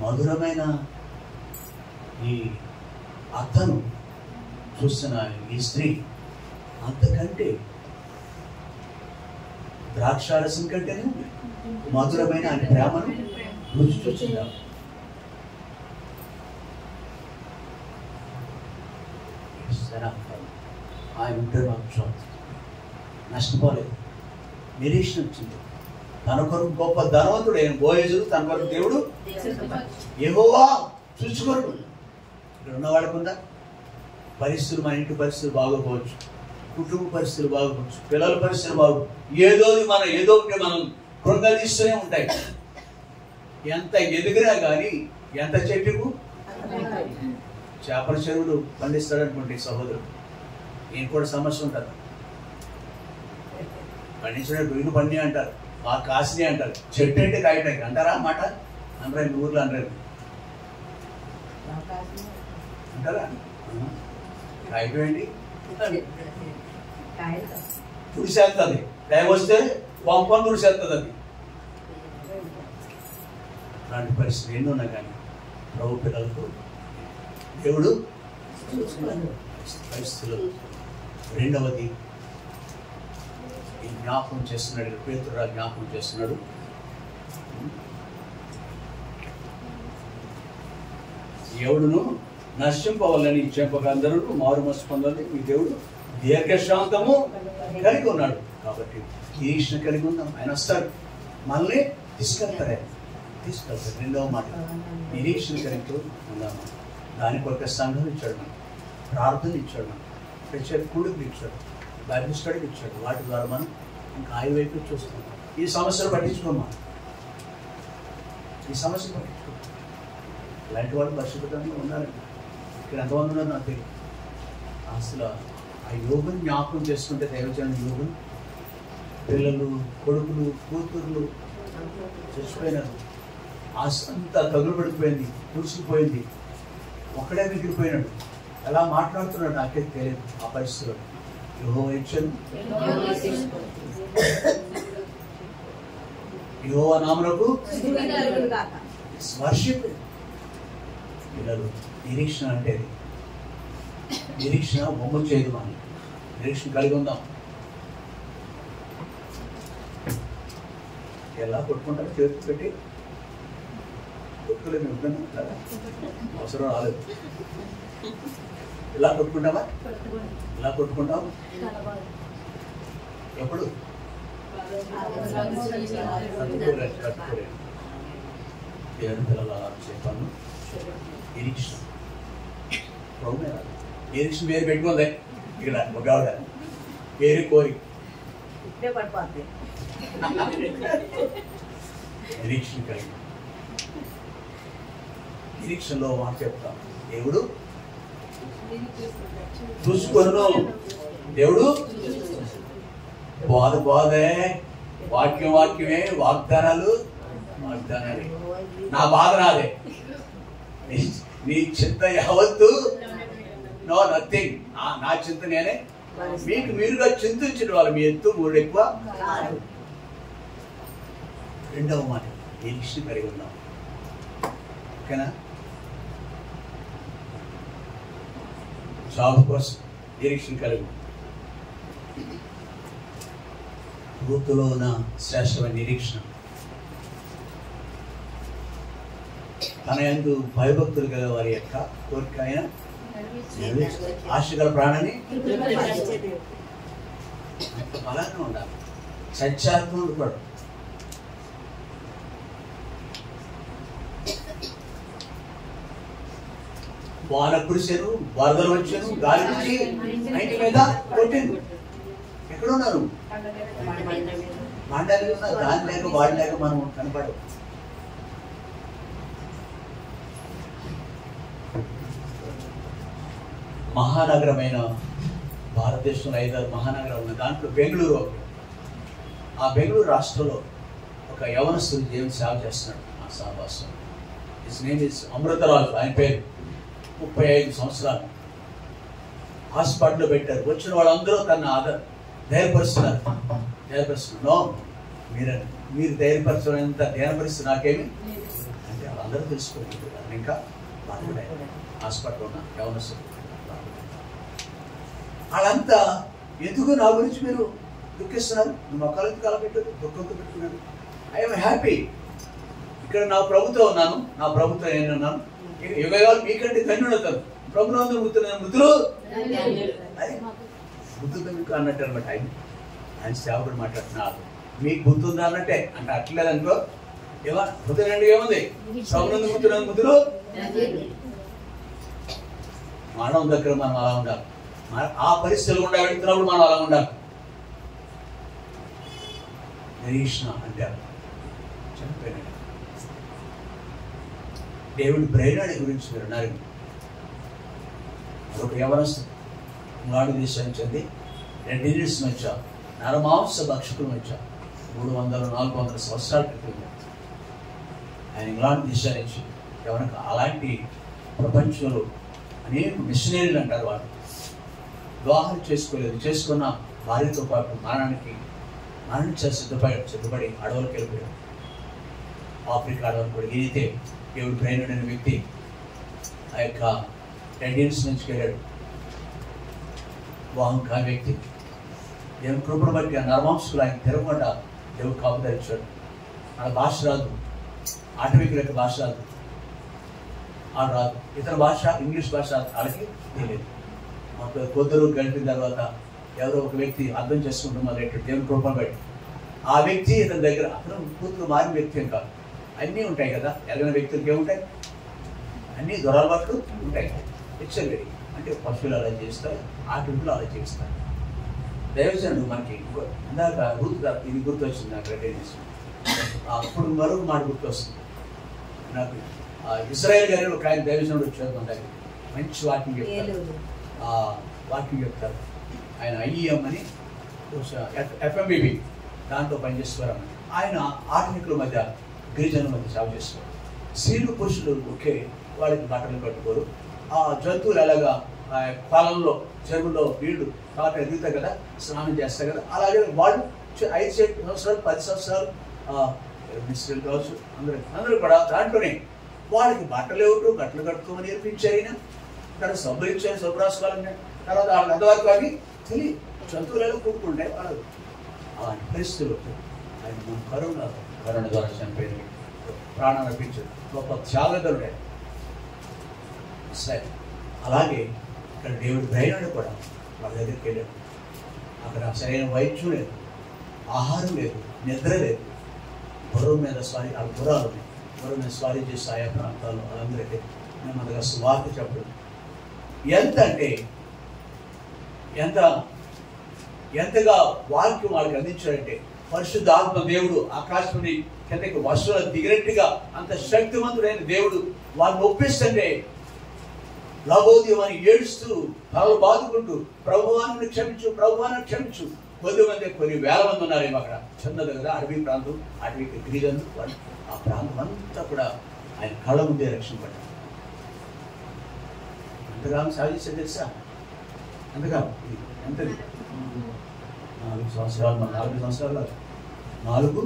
మధురమైన ఈ అత్తను చూస్తున్న ఈ స్త్రీ అంతకంటే ద్రాక్షారసం కంటేనే మధురమైన ఆయన ప్రేమను రుచి చూసిందా. ఆయన ఉంటే మాకు నష్టపోలేదు, నిరీక్షణ వచ్చింది. తన కొరకు గొప్ప ధనవంతుడు ఆయన బోయజు, తన కొరకు దేవుడు యెహోవా చూసుకోరు. ఇక్కడ ఉన్నవాడికి ఉందా? పరిస్థితులు, మన ఇంటి పరిస్థితులు బాగోపోవచ్చు, కుటుంబ పరిస్థితులు బాగోపోవచ్చు, పిల్లల పరిస్థితులు ఏదో ఒకటి మనం కృంగదీస్తూనే ఉంటాయి. ఎంత ఎదిగినా కానీ ఎంత చెట్టుకు చేపల చెరువులు పండిస్తాడనుకోండి సహోదరుడు, ఈయన కూడా సమస్య ఉంటుంది. పండించడం వీళ్ళు పండి అంటారు, మా కాసిని అంటారు. చెట్టు అంటే కాయటానికి అంటారా మాట? అనరా మీ ఊర్లో అనరా? అంటారా? కాయటండి తుడిసేస్తుంది, టైం వస్తే పంపని తుడిసేస్తుంది. అది అలాంటి పరిస్థితి ఎన్నున్నా కానీ ప్రభు పిల్లలకు దేవుడు పరిస్థితులు. రెండవది జ్ఞాపకం చేస్తున్నాడు, పేతురు జ్ఞాపకం చేస్తున్నాడు. ఎవడును నశింపవాలని చెప్పక అందరూ మారు మనసు పొందాలి. ఈ దేవుడు దీర్ఘశాంతము కలిగి ఉన్నాడు కాబట్టి నిరీక్షణ కలిగి ఉన్నాం. ఆయన వస్తాడు, మనల్ని తీసుకెళ్తారు. రెండవ మాట నిరీక్షణ కలిగి ఉన్నాము. దానికి ఒక సంఘం ఇచ్చాడు. మనం ప్రార్థన ఇచ్చాడు, మనం ప్రత్యేక కూడుకులు ఇచ్చాడు, బైబిల్ స్టడీకి ఇచ్చాడు. వాటి ద్వారా మనం ఇంకా ఆయన వైపు చూస్తాం. ఈ సమస్యలు పట్టించుకోమా, ఈ సమస్యలు పట్టించుకో. ఇలాంటి వాళ్ళు పరిశుభ్రంగా ఉండాలండి. ఇక్కడ ఎంతమంది ఉన్నారు నాకు తెలియదు. అసలు ఆ యోగుని జ్ఞాపకం చేసుకుంటే దైవజన యోగుని పిల్లలు, కొడుకులు, కూతుర్లు చచ్చిపోయినారు. ఆస్తి అంతా తగులు పడిపోయింది, కూసుకుపోయింది. ఒక్కడే మిగిలిపోయినాడు. ఎలా మాట్లాడుతున్నాడు నాకే తెలియదు. ఆ పరిస్థితుల్లో యెహోవా ఇచ్చాను, యెహోవా నామమునకు వర్షిప్. పిల్లలు నిరీక్షణ అంటే నిరీక్షణ బొమ్మ చేయదు. మనం నిరీక్షణ కలిగి ఉందాం. ఎలా కొట్టుకుంటారు? చేతి పెట్టి కొట్టుకోలేదు. ఇబ్బంది అవసరం రాలేదు. ఇలా కొట్టుకుంటావా? ఇలా కొట్టుకుంటావు ఎప్పుడు? పిల్లల చెప్పాను. నిరీక్షణ నిరీక్షణ పేరు పెట్టుకుందే ఇక్కడ ఒక ఆవిడ పేరు కోరి నిరీక్షణ కలిగి నిరీక్షణలో మాట చెప్తాం. దేవుడు చూసుకొను, దేవుడు బాధే, వాక్యమే, వాగ్దానాలు. నా బాధ నాదే, నీ చింత యావత్తు నో నథింగ్. నా చింత నేనే. మీకు మీరుగా చింతించిన వాళ్ళు మీ ఎత్తు మూడు ఎక్కువ. రెండవ మాట నిరీక్షణ కలిగి ఉన్నాం. ఓకేనా? జాబ్ కోసం నిరీక్షణ కలిగి రూతులో ఉన్న శ్రేష్టమైన నిరీక్షణ. తన యందు భయభక్తులు గల వారి యొక్క కోరిక ఆయన ఆశ గల ప్రాణాన్ని బలంగా ఉండాలి. సత్యాత్మ ఉండకూడదు. వాన కురిసాను, వరదలు వచ్చాను, గాలి వచ్చి ఇంటి మీద కొట్టింది. ఎక్కడున్నారు? మండలి ఉన్నా. దాని లేక వాడి లేక మనం కనపడవు. మహానగరమైన భారతదేశంలో 5 మహానగరం ఉన్న దాంట్లో బెంగళూరు ఒకటి. ఆ బెంగళూరు రాష్ట్రంలో ఒక యవనస్తుడు దేవుని సేవ చేస్తున్నాడు. ఆ సహవాసం హిస్ నేమ్ ఇస్ అమృతరాజు. ఆయన పేరు. 35 సంవత్సరాలు హాస్పిటల్లో పెట్టారు. వచ్చిన వాళ్ళందరూ తన ధైర్యపరుస్తున్నారు. నో, మీరు ధైర్యపరచడంత ధ్యానపరిస్తూ నాకేమి అంటే వాళ్ళందరూ తెలుసుకుంటున్నారు. ఇంకా హాస్పిటల్లో ఉన్న యవనస్తుడు వాళ్ళంతా ఎందుకు నా గురించి మీరు దుఃఖిస్తున్నారు? నువ్వు మొక్కలు ఎందుకు అలా పెట్టారు? దుఃఖంతో పెట్టుకున్నాను. I'm happy. ఇక్కడ నా ప్రభుత్వం ఉన్నాను. నా ప్రభుత్వం నేనున్నాను. యుగాలు మీకంటే ధన్యుడతాను. ప్రభుత్వం ముద్దులు అది బుద్ధుగా మీకు అన్నట్టు అనమాట. ఆయన సేవకుడు మాట్లాడుతున్నారు. మీకు బుద్ధి ఉందా అన్నట్టే. అంటే అట్లేదనుకో. బుద్ధి రెండు ఏముంది? ప్రభుత్వం ముద్దులు. మానవం దగ్గర మనం అలా ఉండాలి. ఆ పరిస్థితులు గుండా వెళ్తున్నప్పుడు మనం అలా ఉండాలి. నిరీక్షణ అంటే చనిపోయినాడు డేవిడ్ బ్రైనార్డ్ గురించి మీరు అన్నారు. ఒక యవనస్తుడు ఇంగ్లాండ్ దేశానికి చెంది 2 ఇండియన్స్ మధ్య నరమాంస భక్షకుల మధ్య 300-400 సంవత్సరాల క్రితం ఆయన ఇంగ్లాండ్ దేశం నుంచి ఎవరికి అలాంటి ప్రపంచంలో అనేక మిషనరీలు అంటారు. వాళ్ళు వివాహాలు చేసుకోలేదు. చేసుకున్న భార్యతో పాటు మరణించే సిద్ధపడి అడవులకు వెళ్ళిపోయాడు. ఆఫ్రికా అడవులకు కూడా. ఈయనైతే డేవిడ్ బ్రైనార్డ్ అనే వ్యక్తి ఆ యొక్క 2 ఇండియన్స్ నుంచి వెళ్ళాడు. వివాహం కాని వ్యక్తి. దేవుని కృపను బట్టి ఆ నరమాంసులు ఆయన తిరగకుండా దేవుడు కాపుదరిచాడు. మన భాష రాదు, ఆటవికుల యొక్క భాష రాదు, రాదు. ఇతర భాష ఇంగ్లీష్ భాష వాళ్ళకి తెలియదు. మాకు కొద్దిరు గడిపిన తర్వాత ఎవరో ఒక వ్యక్తి అర్థం చేసుకుంటూ మొదలెట్టాడు దేవుని కృపను బట్టి. ఆ వ్యక్తి ఇతని దగ్గర అతను కూతురు మారిన వ్యక్తి ఏం కాదు. అన్నీ ఉంటాయి కదా, ఎలాగైన వ్యక్తులకి ఏముంటాయి? అన్నీ దురలవాట్లు ఉంటాయి. ఇచ్చగడి అంటే పశువులు అలా చేస్తారు, ఆటలు అలా చేస్తారు. దైవజనుడు మనకి ఇందాక ఇది గుర్తొచ్చింది నాకు రెడీనెస్. అప్పుడు మరొక మాట గుర్తొస్తుంది నాకు. ఇజ్రాయేల్ గారి ఒక ఆయన దైవజనుడు వచ్చారు మన దగ్గర, మంచి వాకింగ్ చెప్తారు. వాకింగ్ చెప్తారు ఆయన. IEM అని FMBB దాంట్లో పనిచేస్తారు. ఆయన ఆటవికుల మధ్య గిరిజనుల మధ్య సేవ చేస్తారు. స్త్రీలు పురుషులు ఒకే, వాళ్ళకి బట్టలు కట్టుకోరు. ఆ జంతువులు ఎలాగా పొలంలో చెరువుల్లో నీళ్లు కాబట్టి ఎదుగుతాయి కదా, స్నానం చేస్తాయి కదా, అలాగే వాళ్ళు 5 సంవత్సరాలు 10 సంవత్సరాలు మిస్టర్లు కావచ్చు అందరూ కూడా దాంట్లోనే వాళ్ళకి బట్టలు కట్టుకోమని నేర్పించారు. అయినా తర్వాత సబ్బులు ఇచ్చారు, సబ్బు రాసుకోవాలని. తర్వాత వాళ్ళకి అంతవరకు అవి తెలియదు, జంతువులలో కూడుకుంటాయి వాళ్ళు. అలాంటి పరిస్థితులు ఆయన కరోనా ద్వారా చనిపోయిన ప్రాణాలు అర్పించారు. గొప్ప త్యాగదలుడే. సరే, అలాగే ఇక్కడ దేవుడు బ్రైనాడు కూడా వాళ్ళ దగ్గరికి వెళ్ళాడు. అక్కడ సరైన వైద్యం లేదు, ఆహారం లేదు, నిద్ర లేదు. గుర్రం మీద స్వారీ, ఆ గుర్రాలు ఉన్నాయి, గుర్రం మీద స్వారీ చేసి ఆయా ప్రాంతాల్లో వాళ్ళందరికీ నెమ్మదిగా సువార్త చెప్పడం. ఎంతగా వాక్యం వాళ్ళకి అందించాడంటే, పరిశుద్ధ ఆత్మ దేవుడు ఆకాశం కిందకి వర్షంలో దిగినట్టుగా అంత శక్తివంతుడైన దేవుడు వాళ్ళని ఒప్పిస్తుంటే లబోద్యమని ఏడుస్తూ తలలు బాదుకుంటూ ప్రభువాను క్షమించు. కొన్ని వేల మంది ఉన్నారేమో అక్కడ. చిన్నది కదా, అడవి ప్రాంతం, అడవికి గిరిజనులు వాళ్ళు. ఆ ప్రాంతం అంతా కూడా ఆయన కళ్ళ ముందే రక్షింపడ్డారు. ఎంతగానో సాధించే తెలుసా? ఎంతగానో ఎంతది 4 సంవత్సరాలు, 4 సంవత్సరాలు 4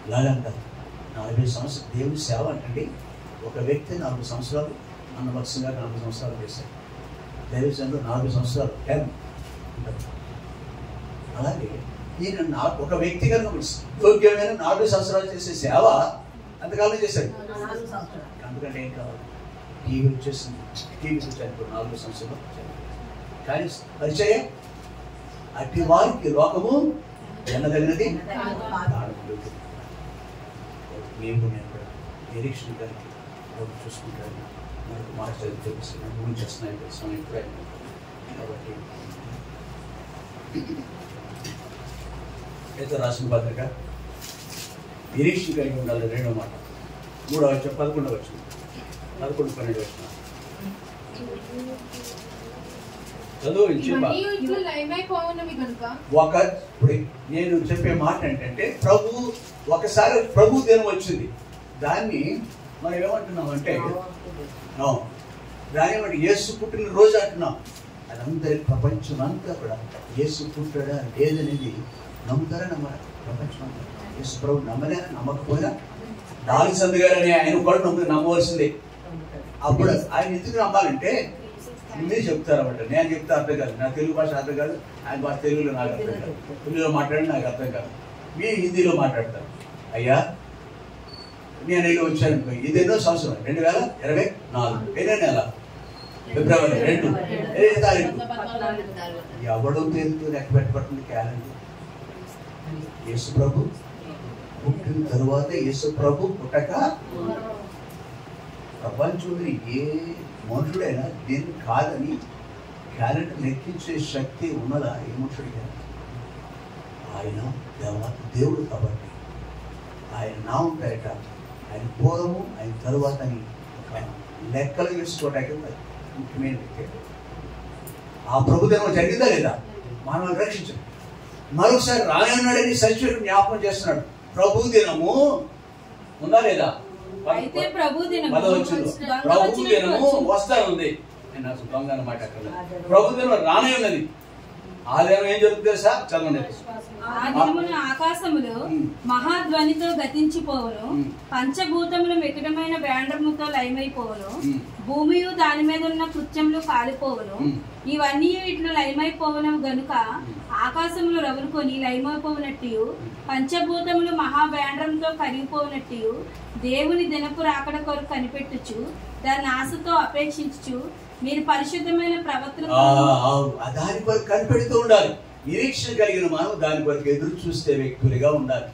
ఇలాగంటారు. 40 సంవత్సరాలు దేవుని సేవ అంటే ఒక వ్యక్తి 4 సంవత్సరాలు అన్నవలసంగా 4 సంవత్సరాలు చేశారు. దైవజనులు 4 సంవత్సరాలు 10. అలాగే ఈయన ఒక వ్యక్తి కనుక యోగ్యమైన 4 సంవత్సరాలు చేసే సేవ అంతకాలం చేశాడు. అందుకంటే ఏం కావాలి? టీవీ వచ్చేసింది, టీవీకి చనిపోయి 4 సంవత్సరాలు. కానీ పరిచయం అట్టి వారికి లోకము ఎన్నదగినది. మేము నేను కూడా నిరీక్షణ కలిగి చూసుకుంటాను. మనకు మాస్టర్ తెలుస్తున్నాయి, భూమి చేస్తున్నాయి తెలుస్తున్నాయి ఇప్పుడే. కాబట్టి అయితే రాసిన పత్రిక నిరీక్షణ కలిగి ఉండాలి. 2వ మాట 3వ వచనం 11వ వచనం 11, 12 వచనం చదువు. ఇప్పుడు నేను చెప్పే మాట ఏంటంటే, ఒకసారి ప్రభు దినం వచ్చింది. దాన్ని మనం ఏమంటున్నాం అంటే, దాని ఏమంటే యేసు పుట్టిన రోజు అంటున్నాం. అది అందరి ప్రపంచం అంతా కూడా యేసు పుట్టాడా లేదనేది నమ్ముతారా నమ్మరా? ప్రపంచం అంతా యేసు ప్రభు నమ్మకపోయినా దాని సందుగారని ఆయన కూడా నమ్మవలసిందే. అప్పుడు ఆయన ఎందుకు నమ్మాలంటే, మీరు చెప్తారన్నమాట, నేను చెప్తే అర్థం కాదు, నా తెలుగు భాష అర్థం కాదు, ఆయన భాష తెలుగులో నాకు అర్థం కాదు, తెలుగులో మాట్లాడి నాకు అర్థం కాదు, మీరు హిందీలో మాట్లాడతారు. అయ్యా నేను ఇలా వచ్చాను, ఇది ఎన్నో సంవత్సరం 2024 ఎన్నో నెల ఫిబ్రవరి 2 తారీఖు. ఎవడో తెలుగు లెక్క పెట్టబడుతుంది క్యాలెండర్. యేసు ప్రభు పుట్టిన తరువాత యేసు ప్రభు పుట్టక ప్రపంచంలో ఏ మనుషుడైనా దీన్ని కాదని క్యాలెండర్ లెక్కించే శక్తి ఉన్నదా? ఏ మనుషుడిగా? ఆయన దేవుడు కాబట్టి ఆయన నామం పేరట ఆయన పూర్వము ఆయన తరువాత అని ఒక లెక్కలు వేసుకోవటానికి ముఖ్యమైన వ్యక్తి. ఆ ప్రభుత్వం జరిగిందా లేదా? మనల్ని రక్షించండి. మరొకసారి రానున్నాడని సచివుడు జ్ఞాపకం చేస్తున్నాడు. ప్రభు దినము ఉందా లేదా? ప్రభు దినము వస్తా ఉంది. నేను అసలు దొంగ అన్నమాట. ప్రభు దినం రానే ఉన్నది. ఆ దినం ఏం జరుగుతుంది సార్? చదవండి. ఆ దినమున ఆకాశములు మహాధ్వనితో గతించిపోవును, పంచభూతములు మికటమైన బ్యాండ్రముతో లయమైపోవును, భూమియు దాని మీద ఉన్న కృత్యములు కాలిపోవును. ఇవన్నీ ఇట్లు లయమైపోవును గనుక ఆకాశములు రగులుకొని లయమైపోవునట్టు, పంచభూతములు మహాబ్యాండ్రంతో కరిగిపోవునట్టు, దేవుని దినపు రాకడ కొరకు కనిపెట్టుచు దాన్ని ఆశతో అపేక్షించు మీరు పరిశుద్ధమైన ప్రవర్తన దాని కొరకు కనిపెడుతూ ఉండాలి. నిరీక్షణ కలిగిన మనం దాని కొరకు ఎదురు చూస్తే వ్యక్తులుగా ఉండాలి.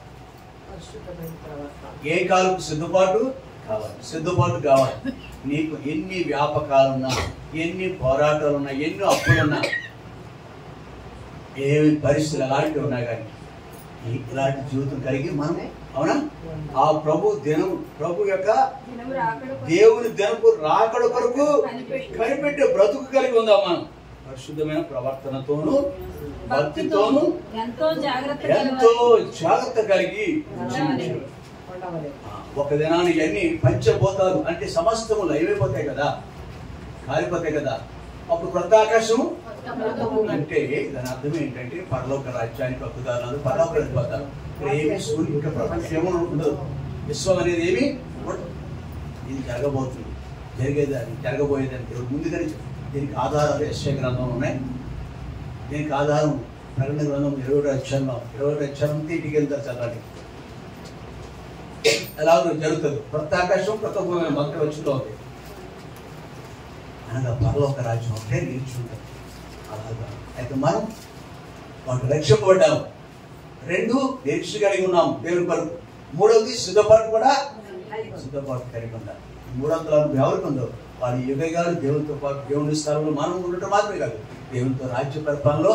ఏ కాలకు సిద్ధపాటు కావాలి, సిద్ధపాటు కావాలి. నీకు ఎన్ని వ్యాపకాలున్నా, ఎన్ని పోరాటాలున్నా, ఎన్ని అప్పులున్నా, ఏ పరిస్థితులు ఎలాంటివి ఉన్నా కానీ ఇలాంటి జీవితం కలిగి మనం, అవునా, ఆ ప్రభు యొక్క దేవుని దినపు రాకడ కొరకు కనిపెట్టే బ్రతుకు కలిగి ఉందాం మనం. పరిశుద్ధమైన ప్రవర్తనతోను భక్తితోను ఎంతో జాగ్రత్త కలిగి ఒక దినాన్ని ఎన్ని పంచభూతాలు అంటే సమస్తములు అయిపోతాయి కదా, కాలిపోతాయి కదా. అప్పుడు కొత్త ఆకాశం అంటే దాని అర్థం ఏంటంటే పరలోక రాజ్యానికి హక్కుదారులు పరలోక వెళ్ళిపోతారు. ఏమి సూర్యుడు ఇంకా ప్రపంచం ఏమో ఉండదు, విశ్వం అనేది ఏమి ఉండదు. ఇది జరగబోతుంది, జరిగేదాన్ని జరగబోయేదాన్ని దేవుడు ముందుగానే దీనికి ఆధారాలు యెషయా గ్రంథంలో ఉన్నాయి. దీనికి ఆధారం ప్రకటన గ్రంథం 20వ అధ్యాయం ఇంటికి వెళ్తారు చదవండి. ఎలాగో జరుగుతుంది, కొత్త ఆకాశం కొత్త భూమి మొత్తం వచ్చుతూ ఉంది. అనగా పరలోక రాజ్యం ఒకటే నిల్చుంటుంది. అలాగా అయితే మనం వాటి రక్షింపబడ్డాము. 2 నిరీక్ష కలిగి ఉన్నాము దేవుని కొరకు. 3వది సిద్ధపాటు కూడా సిద్ధపాటు కలిగి ఉండాలి. 300 ఎవరికి ఉందో వాడి యుగగాలు దేవునితో పాటు దేవుని స్థలంలో మనం ఉండటం మాత్రమే కాదు, దేవునితో రాజ్య పరిపాలనలో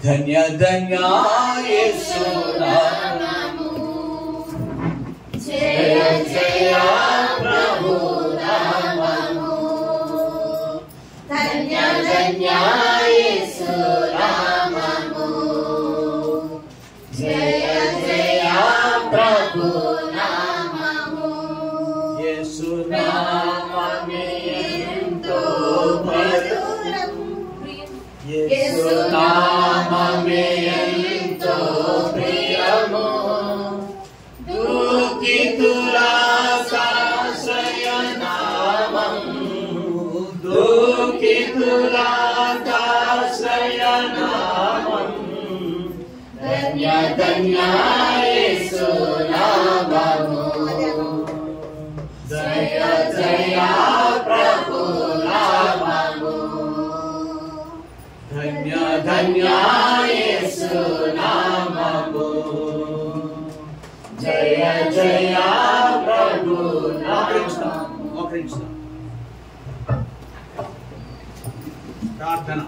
ధన్య ధన్య యేసు నామము, జయ జయ ప్రభు నామము, ధన్య ధన్య యేసు నామము, జయ జయ ప్రభు నామము, యేసు నామమే ఎంతో మధురం, యేసు నామమే ఎంతో ప్రియము, దుఃఖితుల ఆశ్రయ నామము, దుఃఖితుల ఆశ్రయ నామము, ధన్య ధన్య యేసు నామము, జయ జయ ప్రభు నామము, ధన్య ధన్య యేసు నామము, జయ జయ ప్రభు నామము. ప్రార్థన.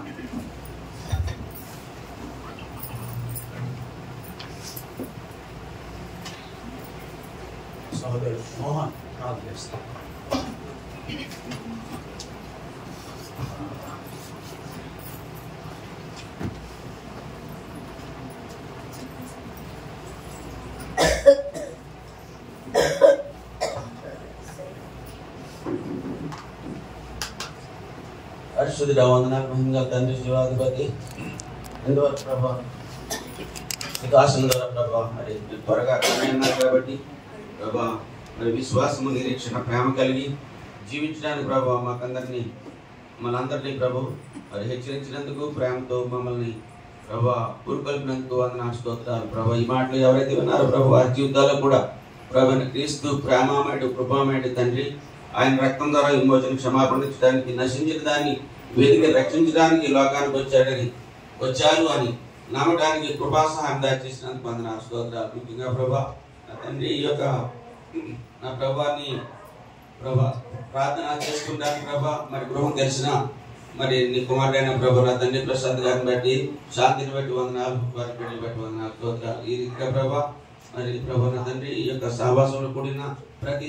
సహోదరుడు మోహన్ ప్రార్థిస్తాం. పరిశుద్ధుడా, వందనాలు మహిమగల తండ్రి, జీవాధిపతి, ఎందువరకు ప్రభా నీకు ఆశల ద్వారా ప్రభా మరి త్వరగా కనైనా కాబట్టి ప్రభా మరి విశ్వాసము, నిరీక్షణ, ప్రేమ కలిగి జీవించడానికి ప్రభా మాకందరినీ మనందరినీ ప్రభు మరి హెచ్చరించినందుకు, ప్రేమతో మమ్మల్ని ప్రభా ఊరుకొల్పినందుకు వందనాలు, స్తోత్రాలు ప్రభా. ఈ మాటలు ఎవరైతే విన్నారో ప్రభు వారి జీవితాల్లో కూడా ప్రభు క్రీస్తు ప్రేమమయుడు, కృపామయుడు తండ్రి, ఆయన రక్తం ద్వారా విమోచన, క్షమాపణ ఇచ్చడానికి, నశించిన దాన్ని వేదిక రక్షించడానికి లోకానికి వచ్చారు అని నమ్మడానికి కృపా సహాయం దయచేసినందుకు వందనాలు, స్తోత్రాలు. ముఖ్యంగా ప్రభా నా తండ్రి ఈ యొక్క నా ప్రభాని ప్రభా ప్రార్థన చేసుకుంటాను ప్రభా. మరి గృహం తెలిసిన మరి నీ కుమారుడైన ప్రభు నా తండ్రి ప్రసాద్ గారిని బట్టి, శాంతిని బట్టి వందనాలు, వారి బిడ్డలు బట్టి వందనాలు, స్తోత్రాలు. ఈ రీతిగా ప్రభా మరి ప్రభు నా తండ్రి ఈ యొక్క సహవాసంలో కూడిన ప్రతి